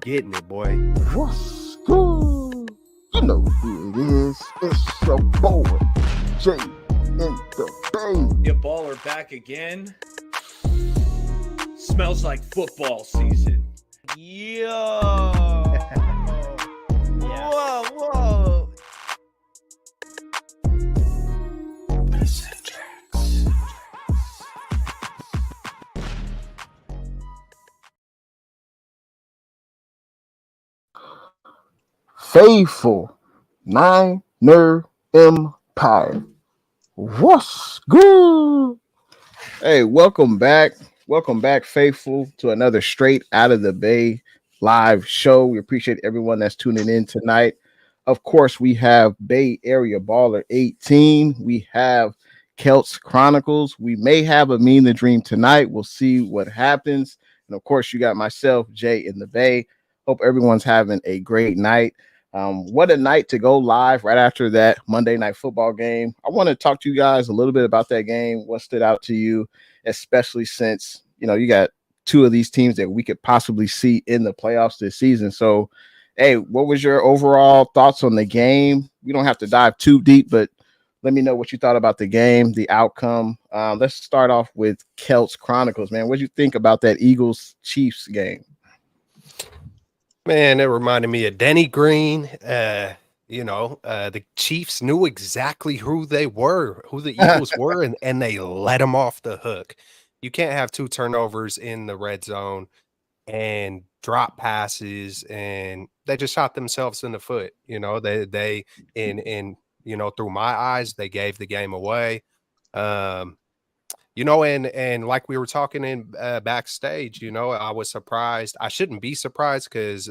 getting it, boy. What's good? You know who it is. It's your boy, Jay in the Bay. Your baller back again. Smells like football season. Yo. Whoa. Faithful Niner Empire. What's good? Hey, welcome back. Welcome back, Faithful, to another Straight Out of the Bay live show. We appreciate everyone that's tuning in tonight. Of course, we have Bay Area Baller 18. We have Celts Chronicles. We may have a Mean the Dream tonight. We'll see what happens. And of course, you got myself, Jay in the Bay. Hope everyone's having a great night. What a night to go live right after that Monday Night Football game. I want to talk to you guys a little bit about that game. What stood out to you, especially since, you got two of these teams that we could possibly see in the playoffs this season. So, hey, what was your overall thoughts on the game? We don't have to dive too deep, but let me know what you thought about the game, the outcome. Let's start off with Celts Chronicles, man. What did you think about that Eagles-Chiefs game? Man, it reminded me of Denny Green. The Chiefs knew exactly who they were, who the Eagles were, and they let them off the hook. You can't have two turnovers in the red zone and drop passes, and they just shot themselves in the foot. They through my eyes, they gave the game away. And like we were talking in backstage, I was surprised. I shouldn't be surprised because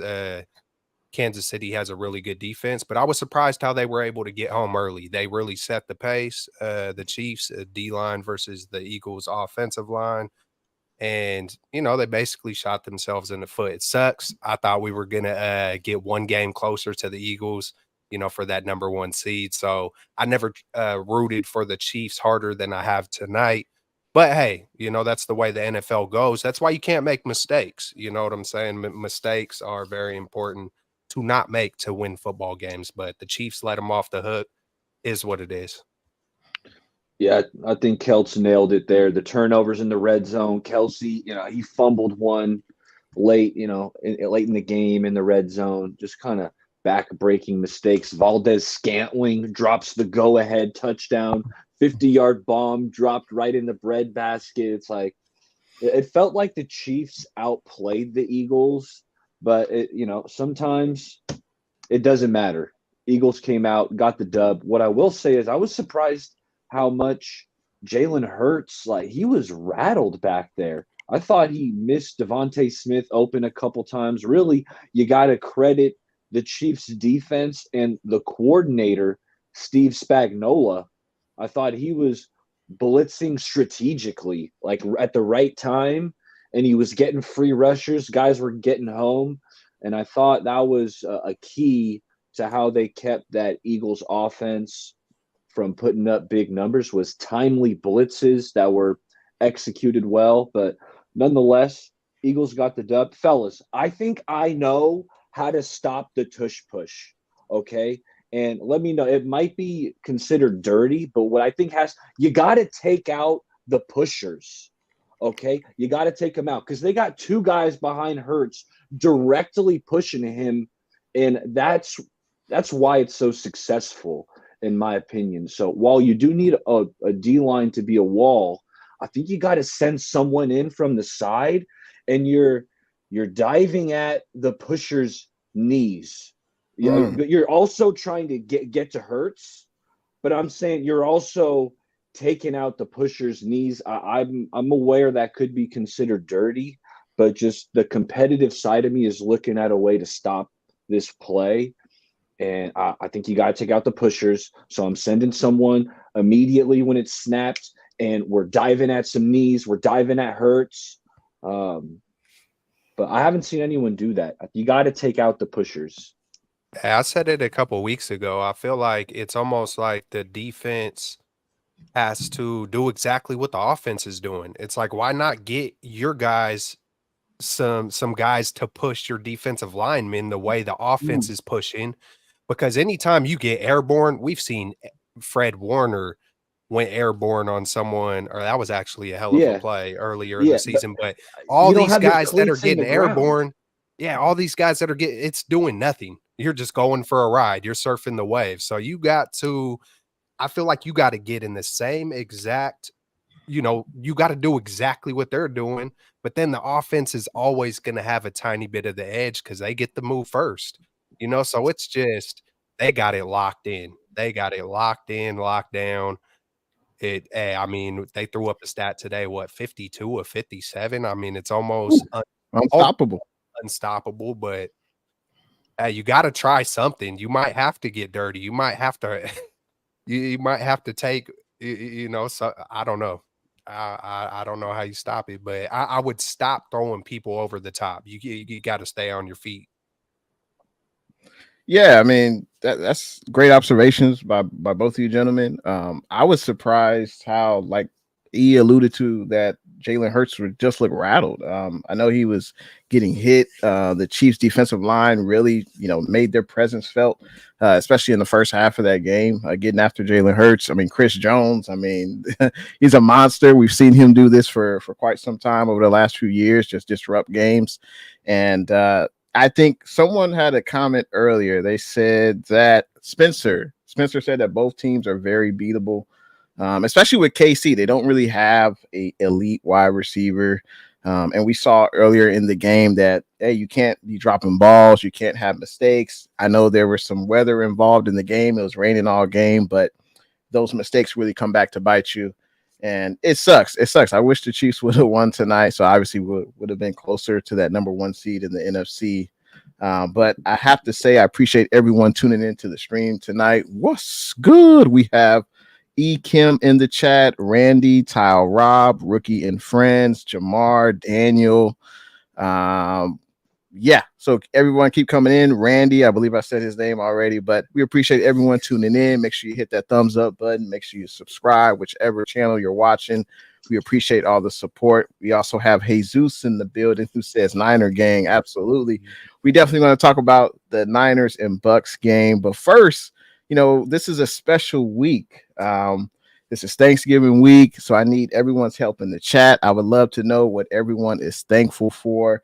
Kansas City has a really good defense, but I was surprised how they were able to get home early. They really set the pace. The Chiefs D-line versus the Eagles offensive line. And, they basically shot themselves in the foot. It sucks. I thought we were going to get one game closer to the Eagles, for that number one seed. So I never rooted for the Chiefs harder than I have tonight. But hey, that's the way the NFL goes. That's why you can't make mistakes. You know what I'm saying? Mistakes are very important to not make to win football games. But the Chiefs let them off the hook is what it is. Yeah, I think Celts nailed it there. The turnovers in the red zone. Kelsey, he fumbled one late, late in the game in the red zone. Just kind of back-breaking mistakes. Valdez-Scantling drops the go-ahead touchdown. 50-yard bomb dropped right in the breadbasket. It's like it felt like the Chiefs outplayed the Eagles, but sometimes it doesn't matter. Eagles came out, got the dub. What I will say is I was surprised how much Jalen Hurts, he was rattled back there. I thought he missed Devontae Smith open a couple times. Really, you got to credit the Chiefs defense and the coordinator, Steve Spagnuolo. I thought he was blitzing strategically, at the right time, and he was getting free rushers. Guys were getting home, and I thought that was a key to how they kept that Eagles offense from putting up big numbers, was timely blitzes that were executed well. But nonetheless, Eagles got the dub. Fellas, I think I know how to stop the tush push, okay? And let me know. It might be considered dirty, but what I think you got to take out the pushers, okay? You got to take them out because they got two guys behind Hurts directly pushing him, and that's why it's so successful, in my opinion. So while you do need a D-line to be a wall, I think you got to send someone in from the side, and you're diving at the pusher's knees. But you're also trying to get to Hurts, but I'm saying you're also taking out the pusher's knees. I'm aware that could be considered dirty, but just the competitive side of me is looking at a way to stop this play. And I think you got to take out the pushers. So I'm sending someone immediately when it's snapped, and we're diving at some knees. We're diving at Hurts. But I haven't seen anyone do that. You got to take out the pushers. I said it a couple of weeks ago. I feel like it's almost like the defense has to do exactly what the offense is doing. It's like, why not get your guys some guys to push your defensive linemen the way the offense is pushing, because anytime you get airborne, we've seen Fred Warner went airborne on someone, or that was actually a hell of a Yeah, play earlier in the yeah, but season. But all you don't these have your guys that are cleats in the getting ground. airborne, yeah, all these guys that are getting, it's doing nothing. You're just going for a ride. You're surfing the wave. So I feel like you got to get in the same exact, you got to do exactly what they're doing. But then the offense is always going to have a tiny bit of the edge because they get the move first, So it's just, they got it locked in. They got it locked in, locked down. I mean, they threw up a stat today, what, 52 of 57? I mean, it's almost Unstoppable. unstoppable, but you got to try something. You might have to get dirty. You might have to, you might have to take, so I don't know. I don't know how you stop it, but I would stop throwing people over the top. You got to stay on your feet. Yeah, I mean that's great observations by both of you gentlemen. I was surprised how, like E alluded to, that Jalen Hurts would just look rattled. I know he was getting hit. The Chiefs' defensive line really, made their presence felt, especially in the first half of that game, getting after Jalen Hurts. I mean, Chris Jones. I mean, he's a monster. We've seen him do this for quite some time over the last few years, just disrupt games, and I think someone had a comment earlier. They said that Spencer said that both teams are very beatable, especially with KC. They don't really have a elite wide receiver. And we saw earlier in the game that, hey, you can't be dropping balls. You can't have mistakes. I know there was some weather involved in the game. It was raining all game, but those mistakes really come back to bite you. And it sucks. It sucks. I wish the Chiefs would have won tonight. So obviously would have been closer to that number 1 seed in the NFC. But I have to say, I appreciate everyone tuning into the stream tonight. What's good? We have E. Kim in the chat, Randy, Tile Rob, Rookie and Friends, Jamar, Daniel. Yeah, so everyone keep coming in. Randy, I believe I said his name already, but we appreciate everyone tuning in. Make sure you hit that thumbs up button. Make sure you subscribe, whichever channel you're watching. We appreciate all the support. We also have Jesus in the building who says Niner gang. Absolutely. We definitely want to talk about the Niners and Bucks game. But first, this is a special week. This is Thanksgiving week, so I need everyone's help in the chat. I would love to know what everyone is thankful for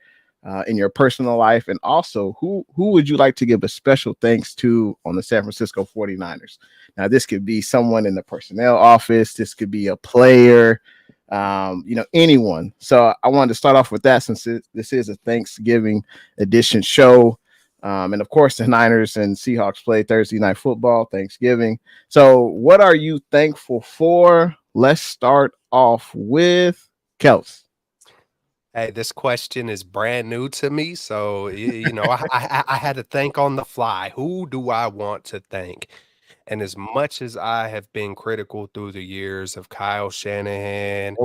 in your personal life, and also who would you like to give a special thanks to on the San Francisco 49ers. Now, this could be someone in the personnel office, this could be a player, anyone. So I wanted to start off with that, since this is a Thanksgiving edition show. And of course, the Niners and Seahawks play Thursday night football, Thanksgiving. So what are you thankful for? Let's start off with Kels. Hey, this question is brand new to me. So, I had to think on the fly. Who do I want to thank? And as much as I have been critical through the years of Kyle Shanahan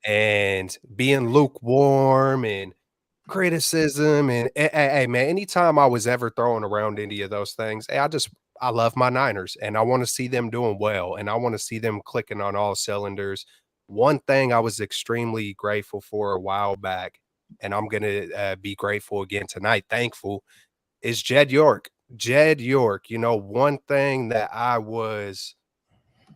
and being lukewarm and criticism, and hey, man, anytime I was ever throwing around any of those things, hey, I love my Niners and I want to see them doing well and I want to see them clicking on all cylinders. One thing I was extremely grateful for a while back, and I'm going to be grateful again tonight, thankful, is Jed York. Jed York, one thing that I was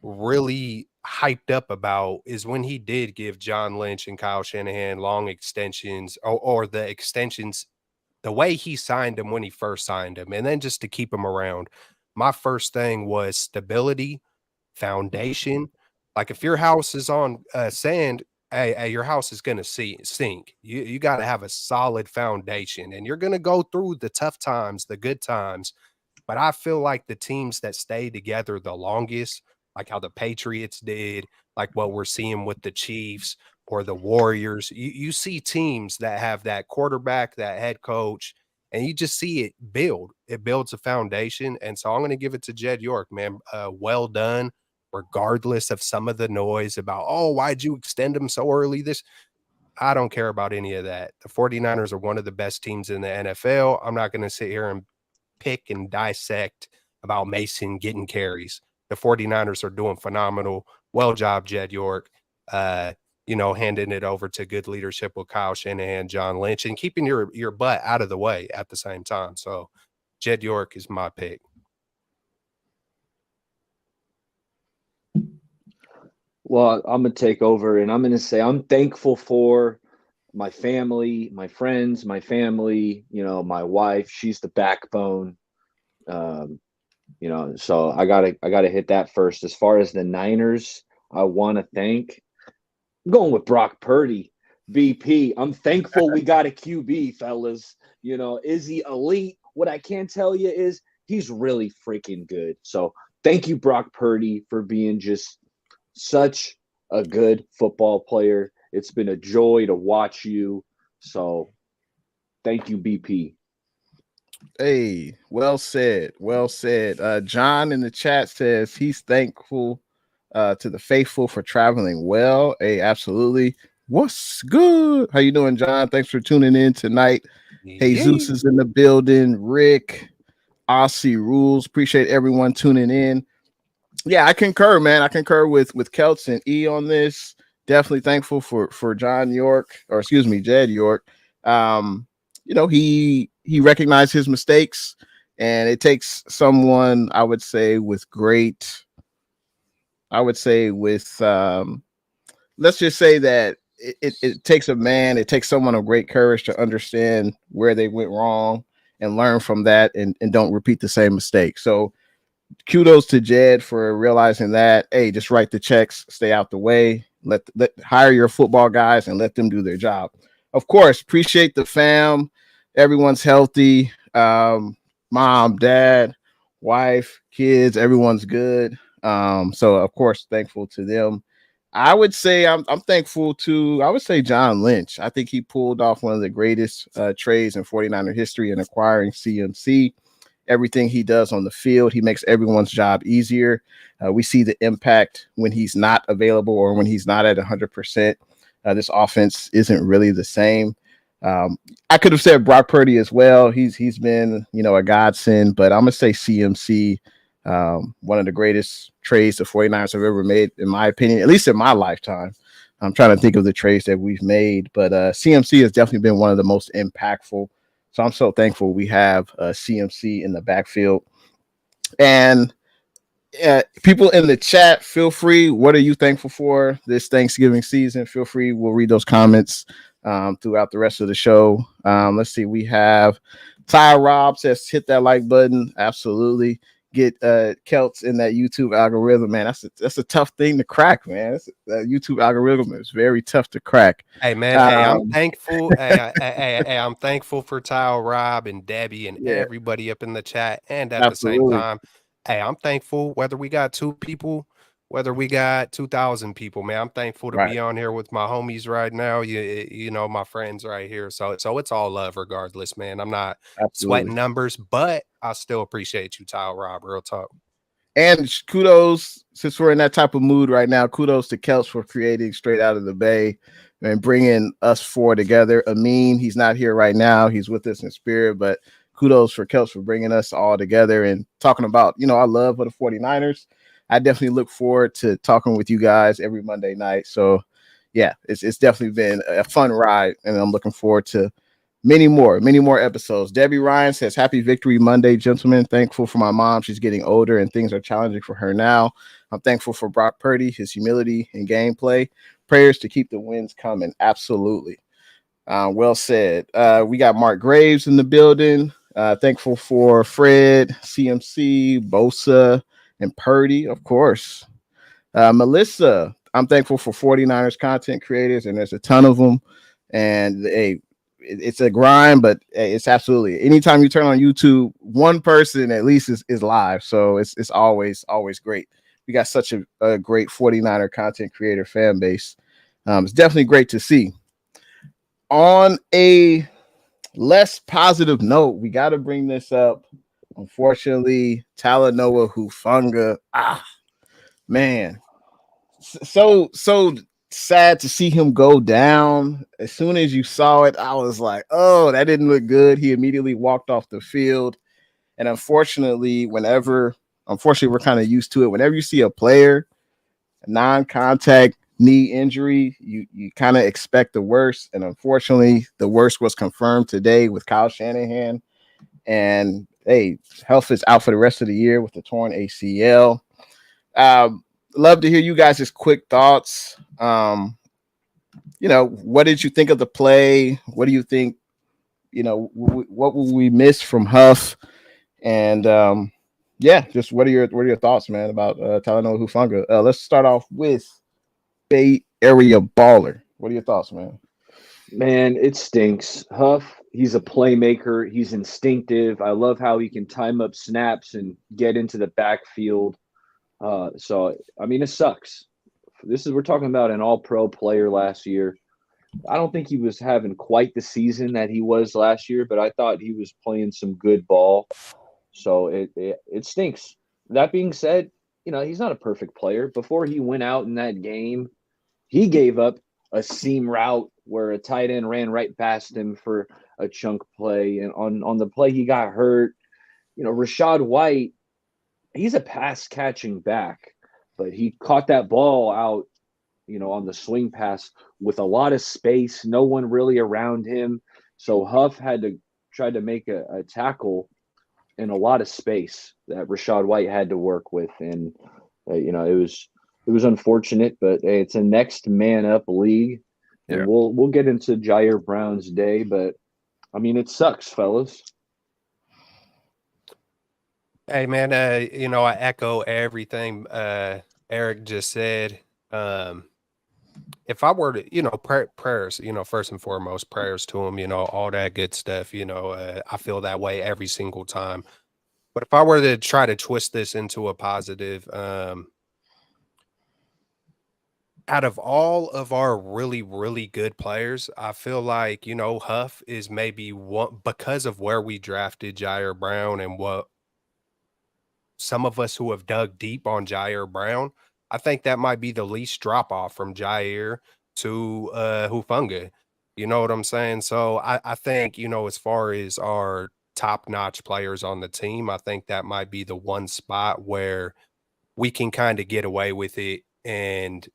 really hyped up about is when he did give John Lynch and Kyle Shanahan long extensions, or the extensions, the way he signed them when he first signed them, and then just to keep them around. My first thing was stability, foundation. Like, if your house is on sand, hey, your house is going to sink. You got to have a solid foundation, and you're going to go through the tough times, the good times. But I feel like the teams that stay together the longest, like how the Patriots did, like what we're seeing with the Chiefs or the Warriors, you see teams that have that quarterback, that head coach, and you just see it build. It builds a foundation. And so I'm going to give it to Jed York, man. Well done, regardless of some of the noise about, oh, why'd you extend him so early? I don't care about any of that. The 49ers are one of the best teams in the NFL. I'm not going to sit here and pick and dissect about Mason getting carries. The 49ers are doing phenomenal. Well job, Jed York. handing it over to good leadership with Kyle Shanahan, John Lynch, and keeping your butt out of the way at the same time. So Jed York is my pick. Well, I'm going to take over, and I'm going to say I'm thankful for my family, my friends, my family, my wife. She's the backbone. So I gotta hit that first. As far as the Niners, I want to thank. I'm going with Brock Purdy, BP. I'm thankful we got a QB, fellas. Is he elite? What I can tell you is he's really freaking good. So thank you, Brock Purdy, for being just such a good football player. It's been a joy to watch you. So thank you, BP. Hey, well said. Well said. John in the chat says he's thankful to the faithful for traveling well. Hey, absolutely. What's good? How you doing, John? Thanks for tuning in tonight. Jesus is in the building. Rick, Aussie Rules. Appreciate everyone tuning in. Yeah, I concur, man. I concur with Kelts and E on this. Definitely thankful for Jed York. He recognized his mistakes, and it takes someone, I would say, let's just say that it takes a man, it takes someone of great courage to understand where they went wrong and learn from that and don't repeat the same mistake. So kudos to Jed for realizing that. Hey, just write the checks, stay out the way, let hire your football guys and let them do their job. Of course, appreciate the fam. Everyone's healthy. Mom, dad, wife, kids, everyone's good. So of course, thankful to them. I would say I'm thankful to, I would say, John Lynch. I think he pulled off one of the greatest trades in 49er history in acquiring CMC. Everything he does on the field, he makes everyone's job easier. We see the impact when he's not available or when he's not at 100%. This offense isn't really the same. I could have said Brock Purdy as well. He's been, a godsend, but I'm going to say CMC, one of the greatest trades the 49ers have ever made, in my opinion, at least in my lifetime. I'm trying to think of the trades that we've made, but CMC has definitely been one of the most impactful. So I'm so thankful we have CMC in the backfield. And people in the chat, feel free. What are you thankful for this Thanksgiving season? Feel free. We'll read those comments throughout the rest of the show. Let's see. We have Ty Rob says hit that like button. Absolutely. Get Celts in that YouTube algorithm, man. That's a tough thing to crack, man. That YouTube algorithm is very tough to crack. Hey man, I'm thankful. I'm thankful for Tyle, Rob, and Debbie, and everybody up in the chat. And at the same time, I'm thankful whether we got 2 people, whether we got 2,000 people, man. I'm thankful to be on here with my homies right now. You know, my friends right here. So it's all love regardless, man. I'm not sweating numbers, but I still appreciate you, Tyle, Rob. Real talk. And kudos, since we're in that type of mood right now, kudos to Celts for creating Straight Out of the Bay and bringing us 4 together. Amin, he's not here right now. He's with us in spirit, but kudos for Celts for bringing us all together and talking about, our love for the 49ers. I definitely look forward to talking with you guys every Monday night. So, yeah, it's definitely been a fun ride, and I'm looking forward to many more episodes. Debbie Ryan says, happy Victory Monday, gentlemen. Thankful for my mom. She's getting older and things are challenging for her now. I'm thankful for Brock Purdy, his humility and gameplay. Prayers to keep the wins coming. Absolutely. Well said. We got Mark Graves in the building. Thankful for Fred, CMC, Bosa, and Purdy, of course. Melissa, I'm thankful for 49ers content creators, and there's a ton of them. And it's a grind, but it's absolutely, anytime you turn on YouTube, one person at least is live. So it's always great. We got such a great 49er content creator fan base. It's definitely great to see. On a less positive note, we got to bring this up. Unfortunately, Talanoa Hufanga, man, so sad to see him go down. As soon as you saw it, I was like, oh, that didn't look good. He immediately walked off the field. And unfortunately, we're kind of used to it. Whenever you see a player non-contact knee injury. You kind of expect the worst, and unfortunately, the worst was confirmed today with Kyle Shanahan. And hey, Health is out for the rest of the year with the torn ACL. Love to hear you guys' quick thoughts. What did you think of the play? What do you think? What will we miss from Huff? And just what are your thoughts, man, about Talanoa Hufanga? Let's start off with Bay Area Baller. What are your thoughts, man? Man, it stinks. Huff, he's a playmaker. He's instinctive. I love how he can time up snaps and get into the backfield. It sucks. We're talking about an all-pro player last year. I don't think he was having quite the season that he was last year, but I thought he was playing some good ball. So it stinks. That being said, he's not a perfect player. Before he went out in that game, he gave up a seam route where a tight end ran right past him for a chunk play. And on the play he got hurt, Rachaad White, he's a pass catching back, but he caught that ball out, on the swing pass with a lot of space, no one really around him. So Huff had to try to make a tackle in a lot of space that Rachaad White had to work with. And, it was unfortunate, but hey, it's a next man up league. And Yeah. we'll get into Jair Brown's day, but it sucks, fellas. Hey man, I echo everything Eric just said. If I were to, prayers, first and foremost, prayers to him, all that good stuff. I feel that way every single time. But if I were to try to twist this into a positive, out of all of our really, really good players, I feel like, Huff is maybe one because of where we drafted Jair Brown and what some of us who have dug deep on Jair Brown, I think that might be the least drop off from Jair to Hufanga. You know what I'm saying? So I think, as far as our top notch players on the team, I think that might be the one spot where we can kind of get away with it and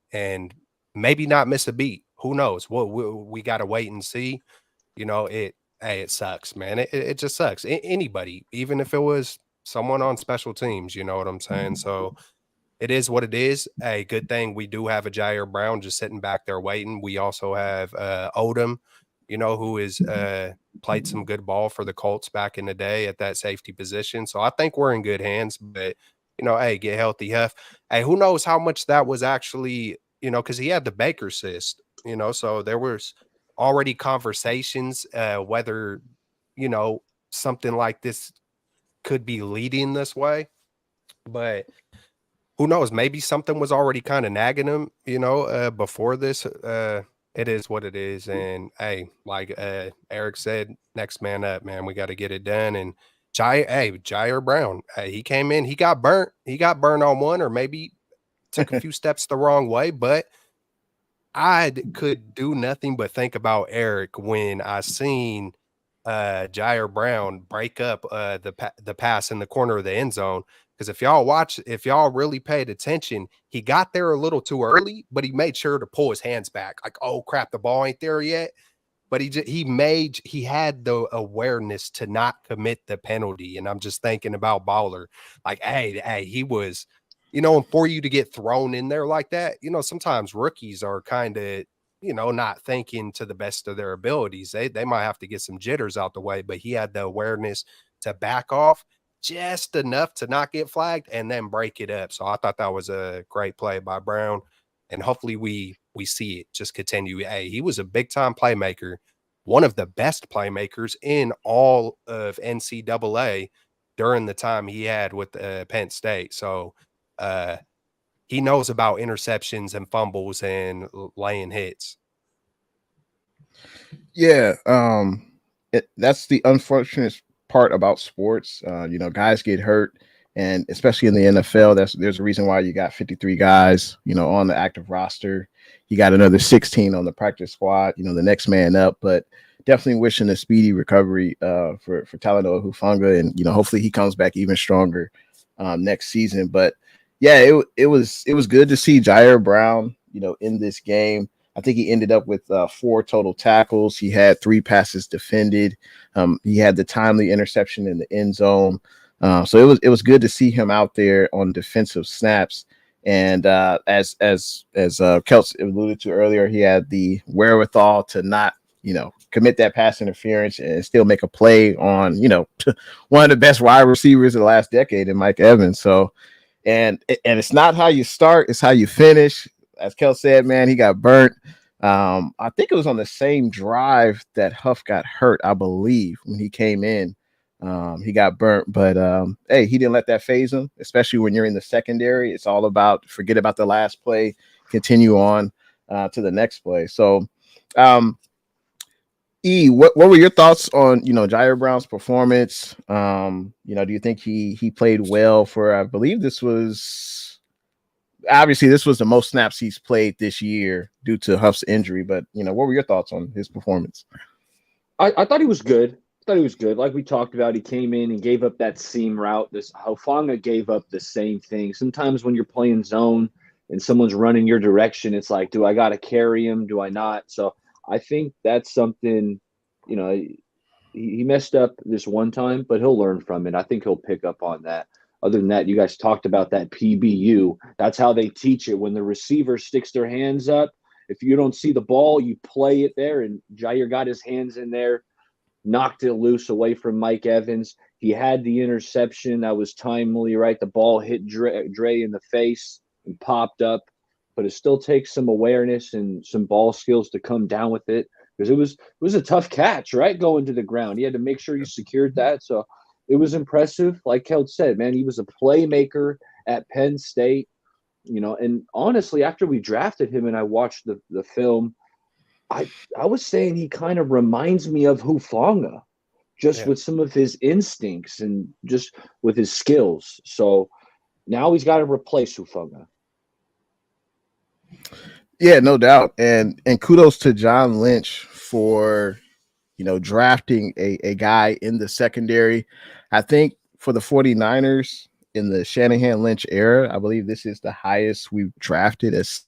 maybe not miss a beat. Who knows? We got to wait and see. It sucks, man. It just sucks. Anybody, even if it was someone on special teams, you know what I'm saying? So it is what it is. A good thing we do have a Jair Brown just sitting back there waiting. We also have Odom, who is played some good ball for the Colts back in the day at that safety position. So I think we're in good hands, but hey, get healthy, Huff. Hey, who knows how much that was actually, because he had the Baker cyst, so there was already conversations whether, something like this could be leading this way. But who knows? Maybe something was already kind of nagging him, before this. It is what it is. And hey, like Eric said, next man up, man. We got to get it done. And Jair Brown, he came in, he got burnt. He got burnt on one, or maybe took a few steps the wrong way. But I could do nothing but think about Eric when I seen Jair Brown break up the pass in the corner of the end zone. Because if y'all really paid attention, he got there a little too early, but he made sure to pull his hands back. Like, oh crap, the ball ain't there yet. But he had the awareness to not commit the penalty. And I'm just thinking about Baller. Like, hey, he was, and for you to get thrown in there like that, sometimes rookies are kind of, not thinking to the best of their abilities. They might have to get some jitters out the way, but he had the awareness to back off just enough to not get flagged and then break it up. So I thought that was a great play by Brown, and hopefully we see it just continue. Hey, he was a big time playmaker, one of the best playmakers in all of NCAA during the time he had with Penn State. So he knows about interceptions and fumbles and laying hits. Yeah, that's the unfortunate part about sports. Guys get hurt, and especially in the NFL, there's a reason why you got 53 guys, on the active roster. You got another 16 on the practice squad, the next man up. But definitely wishing a speedy recovery for Talanoa Hufanga, and hopefully he comes back even stronger next season. But yeah, it was good to see Jair Brown in this game. I think he ended up with 4 total tackles. He had 3 passes defended. He had the timely interception in the end zone. So it was good to see him out there on defensive snaps. And as Kelts alluded to earlier, he had the wherewithal to not commit that pass interference and still make a play on one of the best wide receivers of the last decade in Mike Evans. So and it's not how you start, it's how you finish. As Kel said, man, he got burnt. I think it was on the same drive that Huff got hurt, I believe, when he came in. He got burnt, but hey, he didn't let that phase him, especially when you're in the secondary. It's all about forget about the last play, continue on to the next play. So what were your thoughts on Jair Brown's performance? Do you think he played well for, I believe this was the most snaps he's played this year due to Huff's injury, but what were your thoughts on his performance? I thought he was good. Like we talked about, he came in and gave up that seam route. This Hufanga gave up the same thing. Sometimes when you're playing zone and someone's running your direction, it's like, do I got to carry him? Do I not? So I think that's something, he messed up this one time, but he'll learn from it. I think he'll pick up on that. Other than that, you guys talked about that PBU. That's how they teach it. When the receiver sticks their hands up, if you don't see the ball, you play it there. And Jair got his hands in there, knocked it loose away from Mike Evans. He had the interception that was timely, right? The ball hit Dre in the face and popped up, but it still takes some awareness and some ball skills to come down with it, because it was a tough catch, right? Going to the ground. He had to make sure he secured that. So it was impressive. Like Kelt said, man, he was a playmaker at Penn State, and honestly, after we drafted him and I watched the film, I was saying he kind of reminds me of Hufanga, just with some of his instincts and just with his skills. So now he's got to replace Hufanga. Yeah, no doubt. And kudos to John Lynch for, drafting a guy in the secondary. I think for the 49ers in the Shanahan Lynch era, I believe this is the highest we've drafted as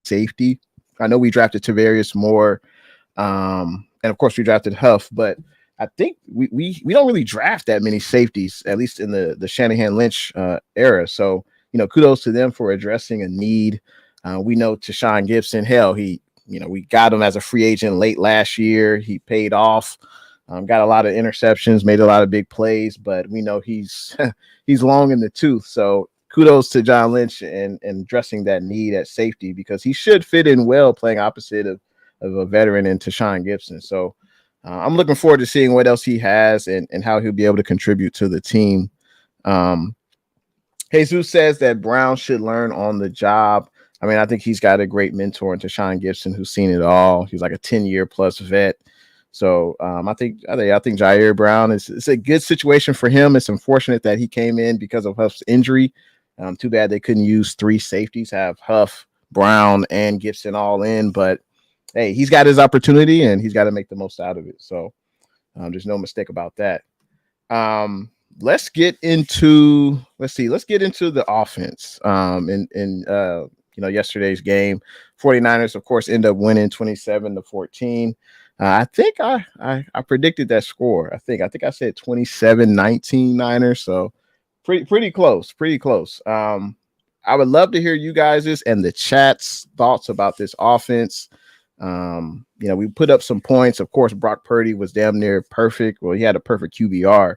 safety. I know we drafted Tavarius Moore, and of course we drafted Huff, but I think we don't really draft that many safeties, at least in the Shanahan Lynch era. So, kudos to them for addressing a need. We know Tashawn Gibson, hell, we got him as a free agent late last year. He paid off, got a lot of interceptions, made a lot of big plays, but we know he's long in the tooth. So kudos to John Lynch and addressing that need at safety, because he should fit in well playing opposite of a veteran in Tashawn Gibson. So I'm looking forward to seeing what else he has and how he'll be able to contribute to the team. Jesus says that Brown should learn on the job. I mean, I think he's got a great mentor in Tashawn Gibson, who's seen it all. He's like a 10-year plus vet. So I think Jair Brown it's a good situation for him. It's unfortunate that he came in because of Huff's injury. Too bad they couldn't use 3 safeties, have Huff, Brown, and Gibson all in. But hey, he's got his opportunity and he's got to make the most out of it. So there's no mistake about that. Let's get into the offense. Yesterday's game, 49ers, of course, end up winning 27-14. I think I predicted that score. I think I said 27-19 Niners. So pretty close. I would love to hear you guys' and the chat's thoughts about this offense. We put up some points. Of course, Brock Purdy was damn near perfect. Well, he had a perfect QBR,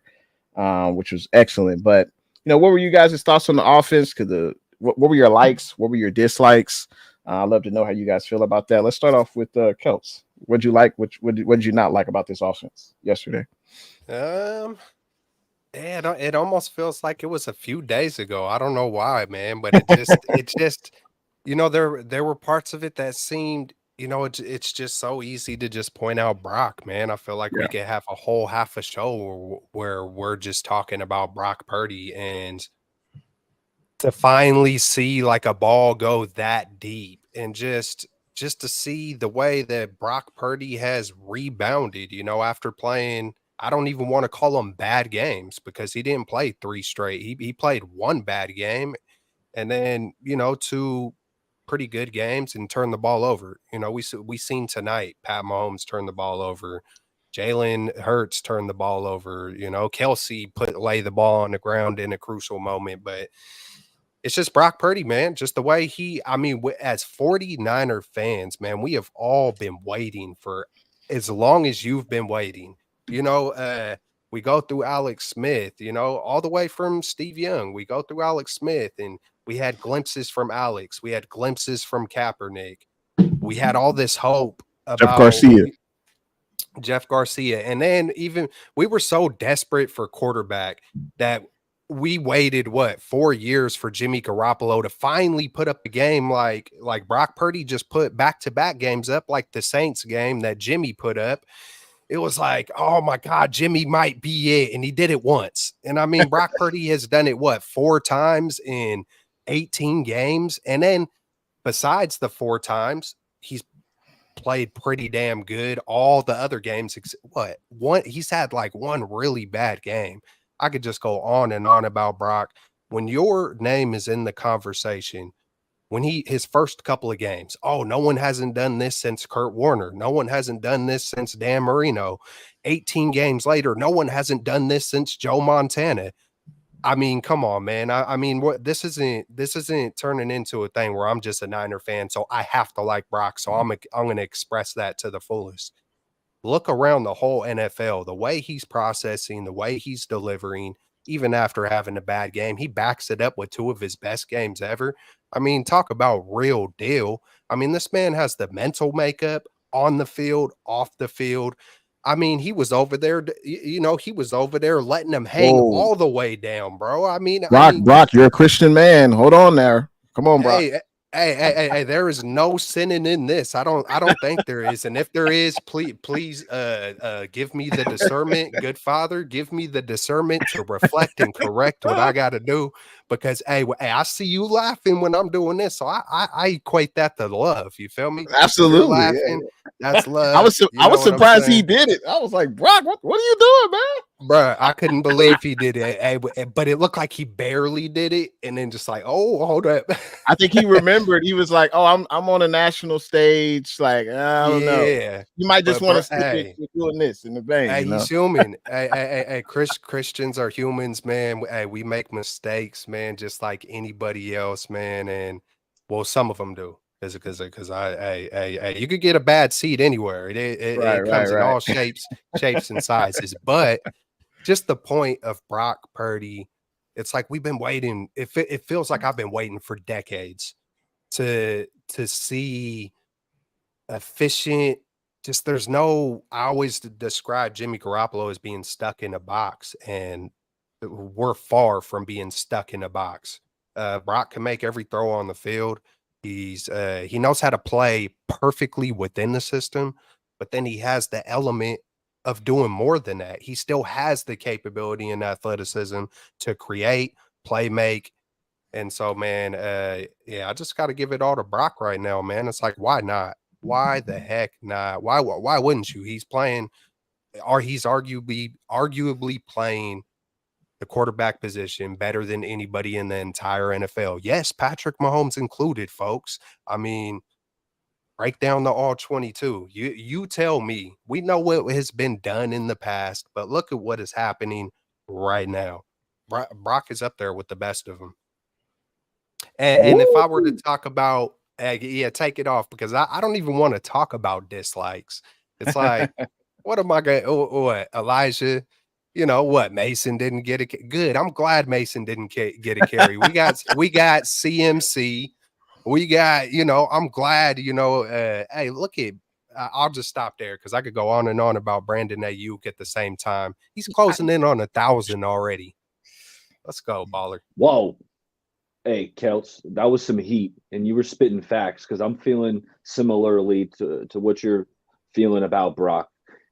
which was excellent. But what were you guys' thoughts on the offense? Because what were your likes? What were your dislikes? I'd love to know how you guys feel about that. Let's start off with Kelts. What'd you like? What did you not like about this offense yesterday? It almost feels like it was a few days ago. I don't know why, man, but it just there were parts of it that seemed, it's just so easy to just point out Brock, man. I feel like we could have a whole half a show where we're just talking about Brock Purdy, and to finally see like a ball go that deep and just to see the way that Brock Purdy has rebounded, after playing, I don't even want to call them bad games because he didn't play 3 straight. He played 1 bad game, and then, to pretty good games and turn the ball over. You know, we seen tonight Pat Mahomes turn the ball over. Jalen Hurts turned the ball over. You know, Kelsey lay the ball on the ground in a crucial moment. But it's just Brock Purdy, man. Just the way as 49er fans, man, we have all been waiting for as long as you've been waiting. You know, we go through Alex Smith, you know, all the way from Steve Young. We go through Alex Smith, and we had glimpses from Alex. We had glimpses from Kaepernick. We had all this hope about Jeff Garcia. And then even we were so desperate for quarterback that we waited 4 years for Jimmy Garoppolo to finally put up a game like Brock Purdy just put back-to-back games up, like the Saints game that Jimmy put up. It was like, oh my God, Jimmy might be it. And he did it once. And I mean, Brock Purdy has done it 4 times in 18 games. And then besides the 4 times, he's played pretty damn good. All the other games, he's had like one really bad game. I could just go on and on about Brock. When your name is in the conversation, when his first couple of games, no one hasn't done this since Kurt Warner. No one hasn't done this since Dan Marino. 18 games later, no one hasn't done this since Joe Montana. I mean, come on, man. I mean, this isn't turning into a thing where I'm just a Niner fan, so I have to like Brock. So I'm going to express that to the fullest. Look around the whole NFL, the way he's processing, the way he's delivering, even after having a bad game, he backs it up with 2 of his best games ever. I mean, talk about real deal. I mean, this man has the mental makeup on the field, off the field. I mean, he was over there, he was over there letting them hang all the way down, bro. I mean, Brock, you're a Christian man. Hold on there. Come on, Brock. Hey, there is no sinning in this. I don't think there is. And if there is, please give me the discernment, good Father, give me the discernment to reflect and correct what I got to do. Because I see you laughing when I'm doing this, so I equate that to love. You feel me? Absolutely, laughing, that's love. I was surprised he did it. I was like, Brock, what are you doing, man? Bro, I couldn't believe he did it, but it looked like he barely did it, and then just like, hold up. I think he remembered. He was like, I'm on a national stage. Like, I don't know. You might just want to stick with doing this in the vein. Hey, he's human. Hey, Christians are humans, man. Hey, we make mistakes, man, just like anybody else, man. And well, some of them do. Because you could get a bad seed anywhere. It comes in all shapes and sizes. But just the point of Brock Purdy, it's like we've been waiting. It feels like I've been waiting for decades to see efficient. Just I always describe Jimmy Garoppolo as being stuck in a box, and we're far from being stuck in a box. Brock can make every throw on the field. He knows how to play perfectly within the system, but then he has the element of doing more than that. He still has the capability and athleticism to create, play make. And so, man, I just got to give it all to Brock right now, man. It's like, why not? Why the heck not? Why wouldn't you? He's arguably playing the quarterback position better than anybody in the entire NFL. Yes, Patrick Mahomes included, folks. I mean, break down the all 22. You tell me. We know what has been done in the past, but look at what is happening right now. Brock is up there with the best of them. And if I were to talk about, take it off, because I don't even want to talk about dislikes. It's like, what am I going to, Elijah? You know what? Mason didn't get it. Good. I'm glad Mason didn't get a carry. We got CMC. We got, I'm glad, hey, look at, I'll just stop there because I could go on and on about Brandon Ayuk at the same time. He's closing in on 1,000 already. Let's go, baller. Whoa. Hey, Kelts, that was some heat, and you were spitting facts because I'm feeling similarly to what you're feeling about Brock.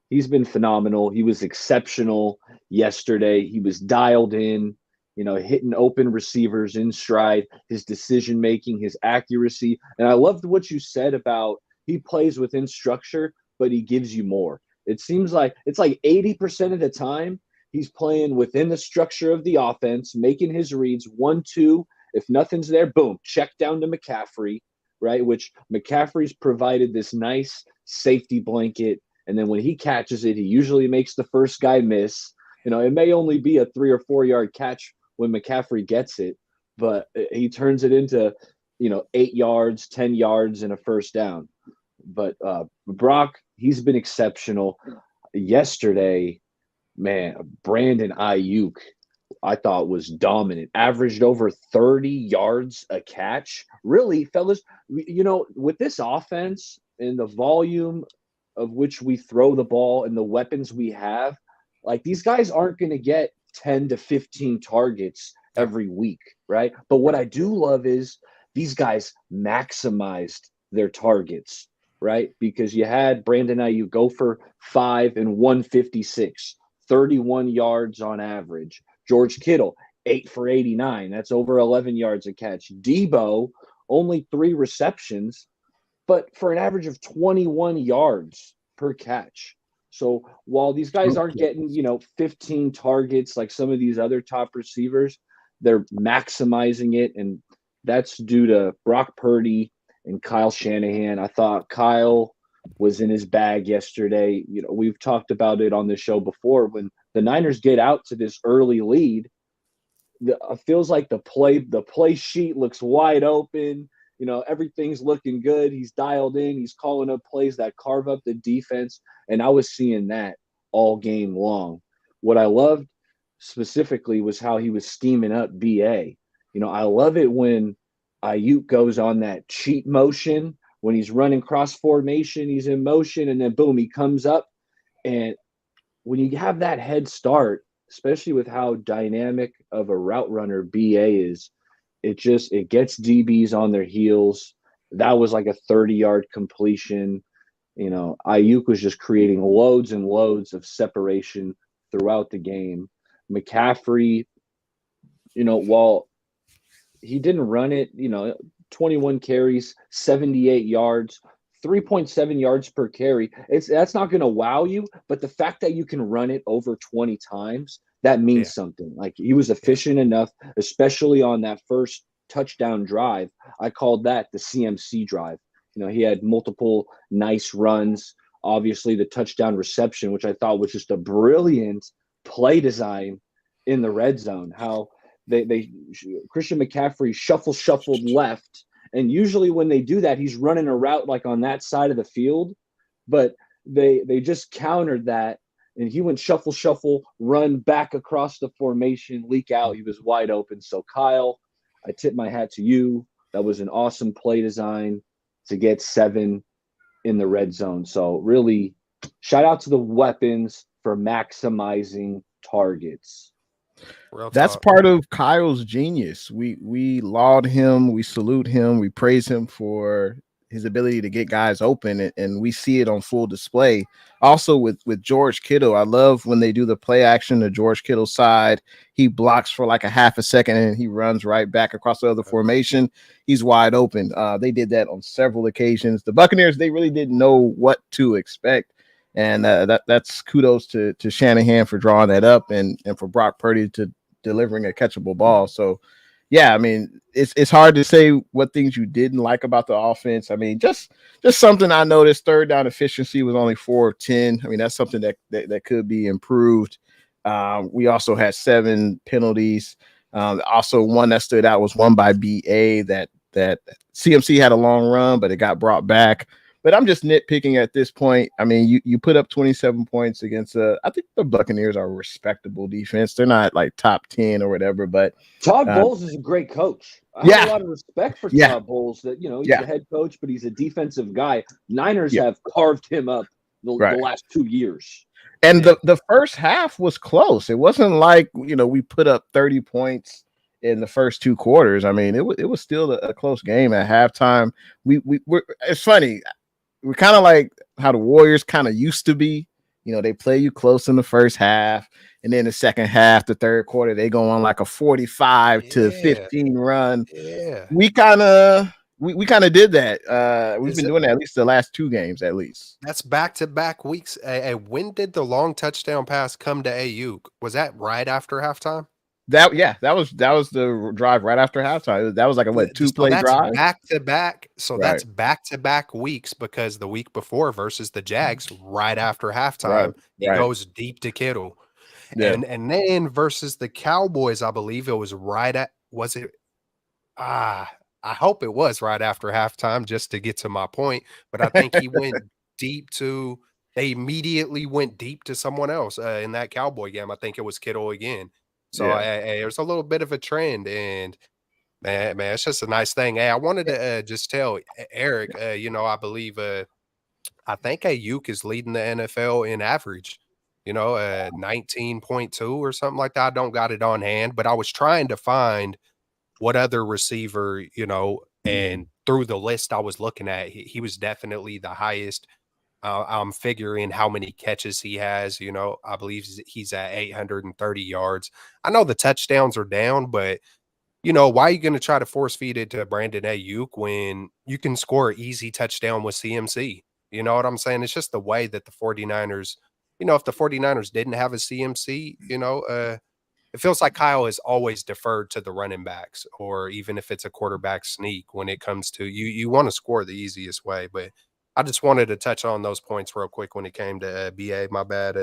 He's been phenomenal. He was exceptional yesterday. He was dialed in, hitting open receivers in stride, his decision-making, his accuracy. And I loved what you said about he plays within structure, but he gives you more. It seems like it's like 80% of the time he's playing within the structure of the offense, making his reads 1-2. If nothing's there, boom, check down to McCaffrey. right? Which McCaffrey's provided this nice safety blanket. And then when he catches it, he usually makes the first guy miss. It may only be a 3 or 4 yard catch when McCaffrey gets it, but he turns it into, 8 yards, 10 yards, and a first down. But Brock, he's been exceptional. Yesterday, man, Brandon Ayuk, I thought was dominant, averaged over 30 yards a catch. Really, fellas, with this offense and the volume of which we throw the ball and the weapons we have, like these guys aren't going to get 10 to 15 targets every week, right? But what I do love is these guys maximized their targets, right? Because you had Brandon Ayuk go for 5 and 156, 31 yards on average. George Kittle, 8 for 89. That's over 11 yards a catch. Debo, only 3 receptions, but for an average of 21 yards per catch. So while these guys aren't getting, 15 targets like some of these other top receivers, they're maximizing it. And that's due to Brock Purdy and Kyle Shanahan. I thought Kyle was in his bag yesterday. We've talked about it on the show before. When the Niners get out to this early lead, it feels like the play sheet looks wide open. Everything's looking good. He's dialed in. He's calling up plays that carve up the defense. And I was seeing that all game long. What I loved specifically was how he was steaming up BA. I love it when Ayuk goes on that cheat motion, when he's running cross formation, he's in motion, and then boom, he comes up. And when you have that head start, especially with how dynamic of a route runner BA is, it gets DBs on their heels. That was like a 30-yard completion. Ayuk was just creating loads and loads of separation throughout the game. McCaffrey, while he didn't run it, 21 carries, 78 yards, 3.7 yards per carry. That's not going to wow you, but the fact that you can run it over 20 times, that means something. Like he was efficient enough, especially on that first touchdown drive. I called that the CMC drive. He had multiple nice runs. Obviously, the touchdown reception, which I thought was just a brilliant play design in the red zone. How they Christian McCaffrey shuffled left, and usually when they do that, he's running a route like on that side of the field, but they just countered that. And he went shuffle, run back across the formation, leak out. He was wide open. So, Kyle, I tip my hat to you. That was an awesome play design to get 7 in the red zone. So, really, shout out to the weapons for maximizing targets. That's part of Kyle's genius. We laud him, we salute him, we praise him for his ability to get guys open, and we see it on full display. Also with George Kittle, I love when they do the play action to George Kittle's side. He blocks for like a half a second and he runs right back across the other formation. He's wide open. They did that on several occasions. The Buccaneers, they really didn't know what to expect. And that's kudos to Shanahan for drawing that up and for Brock Purdy to delivering a catchable ball. So, yeah, I mean, it's hard to say what things you didn't like about the offense. I mean, just something I noticed. Third down efficiency was only 4 of 10. I mean, that's something that could be improved. We also had 7 penalties. Also, one that stood out was one by BA that CMC had a long run, but it got brought back. But I'm just nitpicking at this point. I mean, you put up 27 points against I think the Buccaneers are a respectable defense. They're not like top 10 or whatever, but Todd Bowles is a great coach. I have a lot of respect for Todd Bowles that, he's the head coach, but he's a defensive guy. Niners have carved him up the last 2 years. And the first half was close. It wasn't like, we put up 30 points in the first 2 quarters. I mean, it was still a close game at halftime. It's funny. We're kind of like how the Warriors kind of used to be. They play you close in the first half, and then the second half, the third quarter, they go on like a 45 to 15 run. Yeah. We kind of did that. We've been doing that at least the last 2 games, at least. That's back-to-back weeks. When did the long touchdown pass come to Ayuk? Was that right after halftime? That was the drive right after halftime. That was like a what, So 2-play that's drive? back to back. So Right, that's back to back weeks because the week before versus the Jags, right after right, halftime, he right. goes deep to Kittle. Yeah. And then versus the Cowboys, I believe it was right at was it I hope it was right after halftime just to get to my point, but I think he went deep to they immediately went deep to someone else, in that Cowboy game. I think it was Kittle again. So, Yeah. there's a little bit of a trend, and man, it's just a nice thing. Hey, I wanted to, just tell Eric, I believe, I think Ayuk is leading the NFL in average, 19.2 or something like that. I don't got it on hand, but I was trying to find what other receiver, and through the list I was looking at, he was definitely the highest. I'm figuring how many catches he has. I believe he's at 830 yards. I know the touchdowns are down, but why are you going to try to force feed it to Brandon Ayuk when you can score an easy touchdown with CMC? You know what I'm saying? It's just the way that the 49ers, if the 49ers didn't have a CMC, it feels like Kyle has always deferred to the running backs, or even if it's a quarterback sneak when it comes to you want to score the easiest way. But I just wanted to touch on those points real quick when it came to BA. My bad.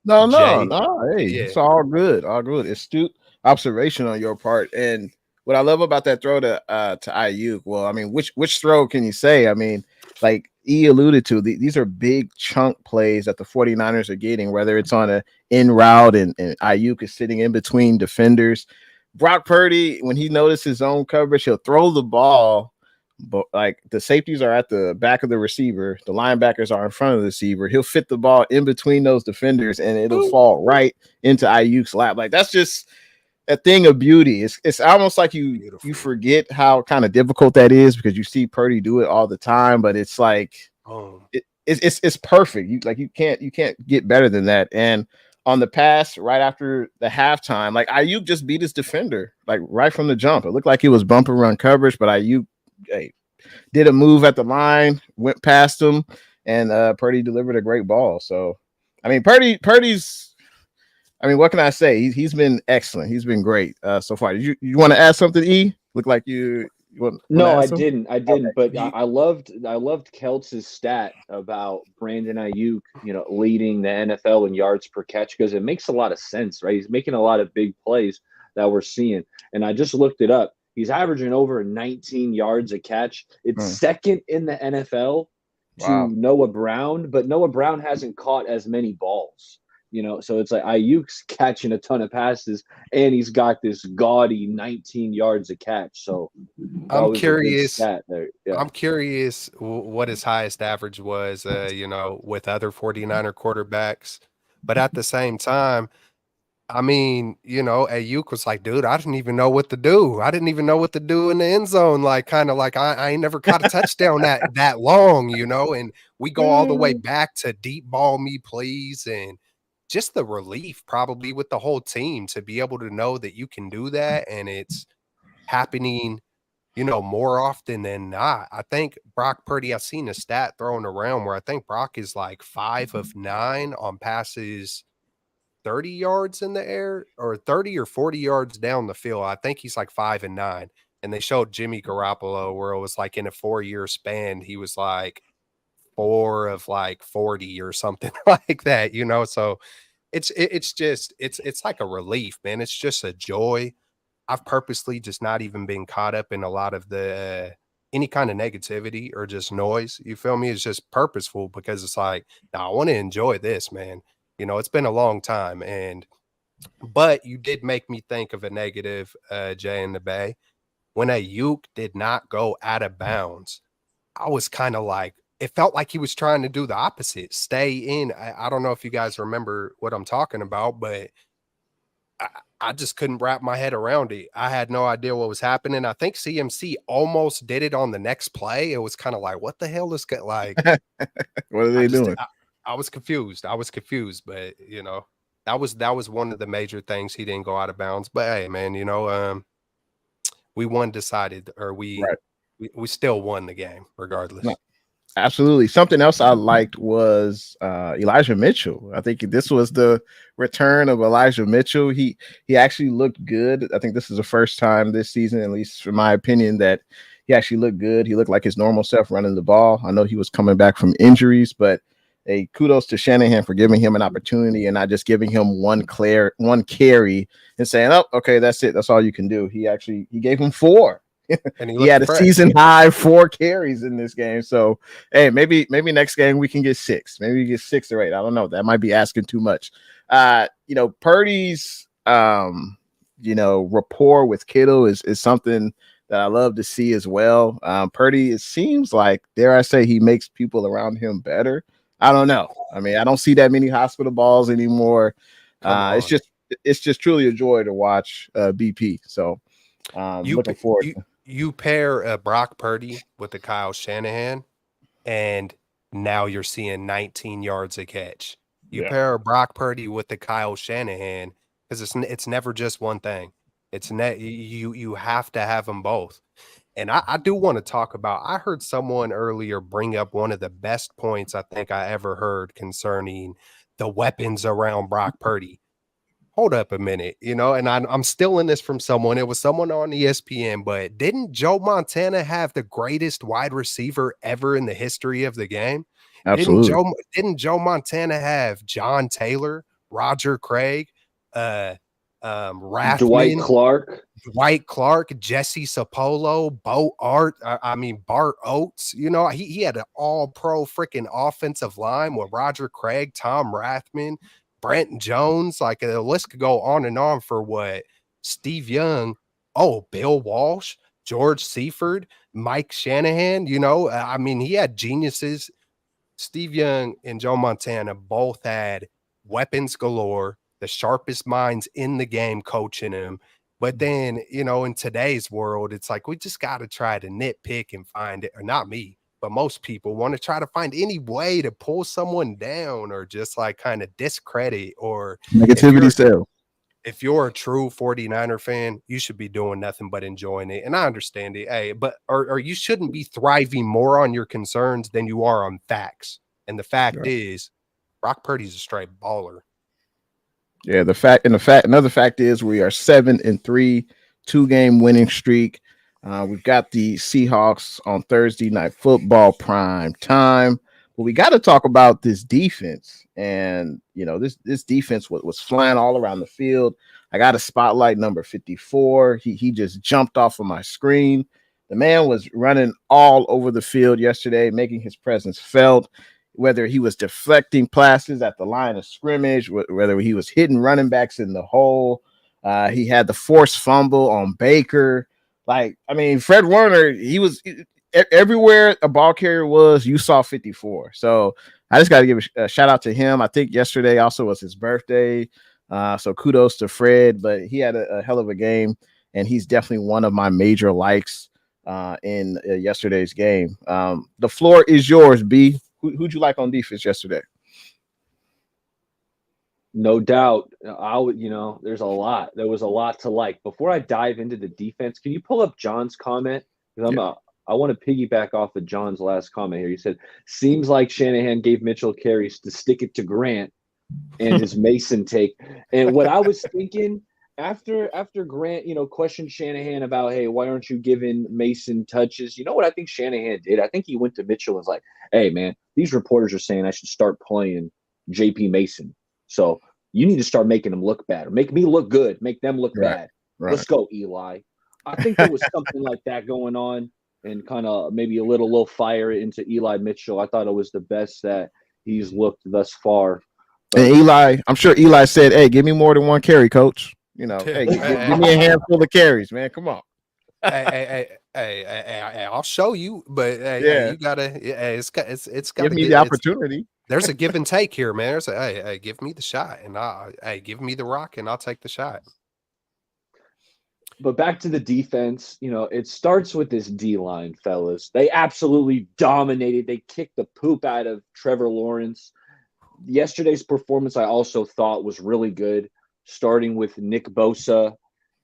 No, no, Jay. no. Hey, Yeah. it's all good. All good. Astute observation on your part. And what I love about that throw to Ayuk, well, I mean, which throw can you say? I mean, like E alluded to, these are big chunk plays that the 49ers are getting, whether it's on a in route and Ayuk is sitting in between defenders. Brock Purdy, when he notices his own coverage, he'll throw the ball, but like the safeties are at the back of the receiver, the linebackers are in front of the receiver. He'll fit the ball in between those defenders and it'll fall right into Ayuk's lap. Like that's just a thing of beauty. It's almost like you Beautiful. forget how kind of difficult that is because you see Purdy do it all the time, but it's like it's perfect. You can't get better than that. And on the pass right after the halftime, like Ayuk just beat his defender like right from the jump. It looked like he was bumper run coverage, but Ayuk did a move at the line, went past him, and Purdy delivered a great ball. So, I mean, Purdy's. I mean, what can I say? He's been excellent. He's been great so far. You want to add something? E, look like you want. No, I something? didn't. I didn't. Okay. But I loved Keltz's stat about Brandon Ayuk, leading the NFL in yards per catch because it makes a lot of sense, right? He's making a lot of big plays that we're seeing, and I just looked it up. He's averaging over 19 yards a catch. It's second in the NFL to Noah Brown, but Noah Brown hasn't caught as many balls. So it's like Ayuk's catching a ton of passes, and he's got this gaudy 19 yards a catch. So I'm curious. Stat there. Yeah. I'm curious what his highest average was, with other 49er quarterbacks. But at the same time, I mean, Ayuk was like, dude, I didn't even know what to do. I didn't even know what to do in the end zone. Like, kind of like I ain't never caught a touchdown that long, and we go all the way back to deep ball me, please. And just the relief probably with the whole team to be able to know that you can do that and it's happening, more often than not. I think Brock Purdy, I've seen a stat thrown around where I think Brock is like 5 of 9 on passes 30 yards in the air or 30 or 40 yards down the field. I think he's like 5 and 9. And they showed Jimmy Garoppolo where it was like in a 4-year span, he was like 4 of like 40 or something like that, So it's like a relief, man. It's just a joy. I've purposely just not even been caught up in a lot of the any kind of negativity or just noise. You feel me? It's just purposeful because it's like, nah, I want to enjoy this, man. It's been a long time. But you did make me think of a negative, Jay in the Bay. When Ayuk did not go out of bounds, I was kind of like, it felt like he was trying to do the opposite, stay in. I don't know if you guys remember what I'm talking about, but I just couldn't wrap my head around it. I had no idea what was happening. I think CMC almost did it on the next play. It was kind of like, what the hell is like? What are they doing? I was confused. But that was one of the major things. He didn't go out of bounds. But hey, man, we won decided, or we still won the game regardless. Absolutely. Something else I liked was Elijah Mitchell. I think this was the return of Elijah Mitchell. He actually looked good. I think this is the first time this season, at least in my opinion, that he actually looked good. He looked like his normal self running the ball. I know he was coming back from injuries, but hey, kudos to Shanahan for giving him an opportunity and not just giving him one carry and saying, "Oh, okay, that's it. That's all you can do." He gave him 4. And he He looked had a fresh. season high 4 carries in this game. So, hey, maybe next game we can get 6. Maybe we get 6 or 8. I don't know. That might be asking too much. Purdy's rapport with Kittle is something that I love to see as well. Purdy, it seems like, dare I say, he makes people around him better. I don't know. I mean, I don't see that many hospital balls anymore. It's just truly a joy to watch BP. So looking forward. You pair Brock Purdy with the Kyle Shanahan, and now you're seeing 19 yards a catch. You pair Brock Purdy with the Kyle Shanahan, because it's never just one thing. You have to have them both. And I do want to talk about, I heard someone earlier bring up one of the best points I think I ever heard concerning the weapons around Brock Purdy. Hold up a minute, and I'm still in this from someone. It was someone on ESPN, but didn't Joe Montana have the greatest wide receiver ever in the history of the game? Absolutely. Didn't Joe Montana have John Taylor, Roger Craig, Rathman, Dwight Clark, Jesse Sapolo, Bart Oates. He had an all-pro freaking offensive line with Roger Craig, Tom Rathman, Brent Jones. Like, the list could go on and on for what Steve Young. Oh, Bill Walsh, George Seifert, Mike Shanahan. He had geniuses. Steve Young and Joe Montana both had weapons galore, the sharpest minds in the game coaching him. But then, in today's world, it's like we just got to try to nitpick and find it, or not me, but most people want to try to find any way to pull someone down or just like kind of discredit, or negativity sale. If you're a true 49er fan, you should be doing nothing but enjoying it. And I understand it. Hey, but or you shouldn't be thriving more on your concerns than you are on facts. And the fact is, Brock Purdy's a straight baller. Yeah, another fact is we are 7-3, 2-game winning streak. We've got the Seahawks on Thursday Night Football prime time. But we got to talk about this defense. And, this defense was flying all around the field. I got a spotlight number 54. He just jumped off of my screen. The man was running all over the field yesterday, making his presence felt, whether he was deflecting passes at the line of scrimmage, whether he was hitting running backs in the hole. He had the forced fumble on Baker. Fred Warner, he was everywhere a ball carrier was, you saw 54. So I just got to give a shout out to him. I think yesterday also was his birthday. So kudos to Fred, but he had a hell of a game, and he's definitely one of my major likes in yesterday's game. The floor is yours, B. Who'd you like on defense yesterday? No doubt. There's a lot. There was a lot to like. Before I dive into the defense, can you pull up John's comment? Because I want to piggyback off of John's last comment here. He said, seems like Shanahan gave Mitchell carries to stick it to Grant and his Mason take. And what I was thinking after Grant, questioned Shanahan about, hey, why aren't you giving Mason touches? You know what I think Shanahan did? I think he went to Mitchell and was like, hey, man, these reporters are saying I should start playing JP Mason. So you need to start making them look bad. Make me look good. Make them look bad. Right. Let's go, Eli. I think there was something like that going on, and kind of maybe a little fire into Eli Mitchell. I thought it was the best that he's looked thus far. But, and Eli, I'm sure Eli said, hey, give me more than one carry, coach. Hey, give me a handful of carries, man. Come on. Hey, I'll show you, but you gotta. It's got. Give me the opportunity. There's a give and take here, man. There's hey, give me the shot, and give me the rock, and I'll take the shot. But back to the defense, it starts with this D-line, fellas. They absolutely dominated. They kicked the poop out of Trevor Lawrence. Yesterday's performance, I also thought, was really good, starting with Nick Bosa,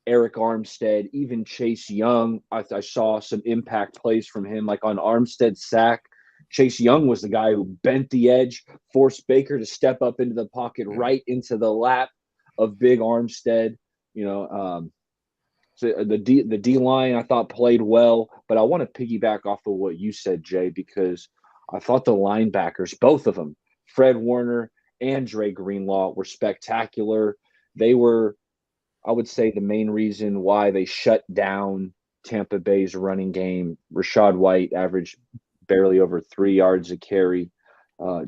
Eric Armstead, even Chase Young. I saw some impact plays from him, like on Armstead's sack. Chase Young was the guy who bent the edge, forced Baker to step up into the pocket, right into the lap of Big Armstead. So the D line I thought played well, but I want to piggyback off of what you said, Jay, because I thought the linebackers, both of them, Fred Warner and Dre Greenlaw, were spectacular. They were, I would say, the main reason why they shut down Tampa Bay's running game. Rashad White averaged barely over 3 yards a carry.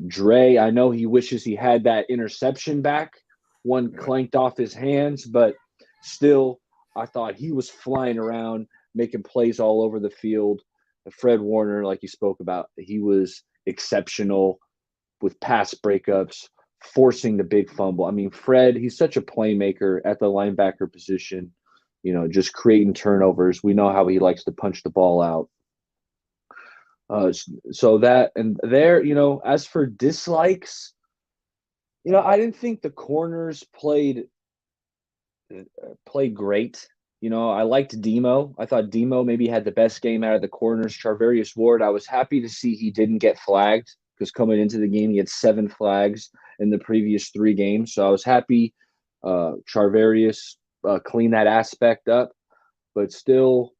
Dre, I know he wishes he had that interception back, one clanked off his hands, but still, I thought he was flying around, making plays all over the field. Fred Warner, like you spoke about, he was exceptional with pass breakups, forcing the big fumble. I mean, Fred, he's such a playmaker at the linebacker position, just creating turnovers. We know how he likes to punch the ball out. So that and there, as for dislikes, I didn't think the corners played great. I liked Demo. I thought Demo maybe had the best game out of the corners. Charvarius Ward, I was happy to see he didn't get flagged because coming into the game, he had 7 flags in the previous 3 games. So I was happy Charvarius cleaned that aspect up. But still,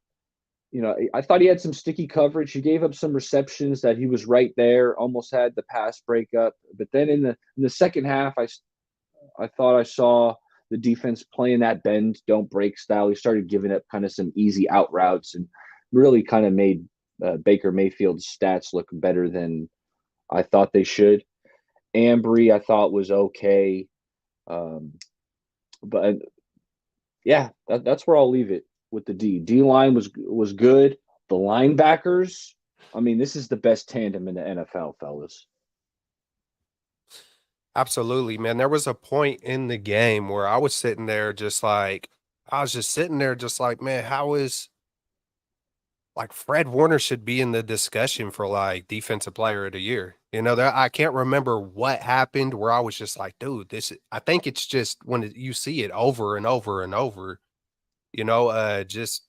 I thought he had some sticky coverage. He gave up some receptions that he was right there, almost had the pass breakup. But then in the second half, I thought I saw the defense playing that bend, don't break style. He started giving up kind of some easy out routes and really kind of made Baker Mayfield's stats look better than I thought they should. Ambry, I thought was okay. But yeah, that's where I'll leave it with the D. D-line was good. The linebackers, I mean, this is the best tandem in the NFL, fellas. Absolutely, man. There was a point in the game where I was sitting there just like, man, how is like Fred Warner should be in the discussion for like defensive player of the year. I can't remember what happened where I was just like, dude, I think it's just when you see it over and over and over, just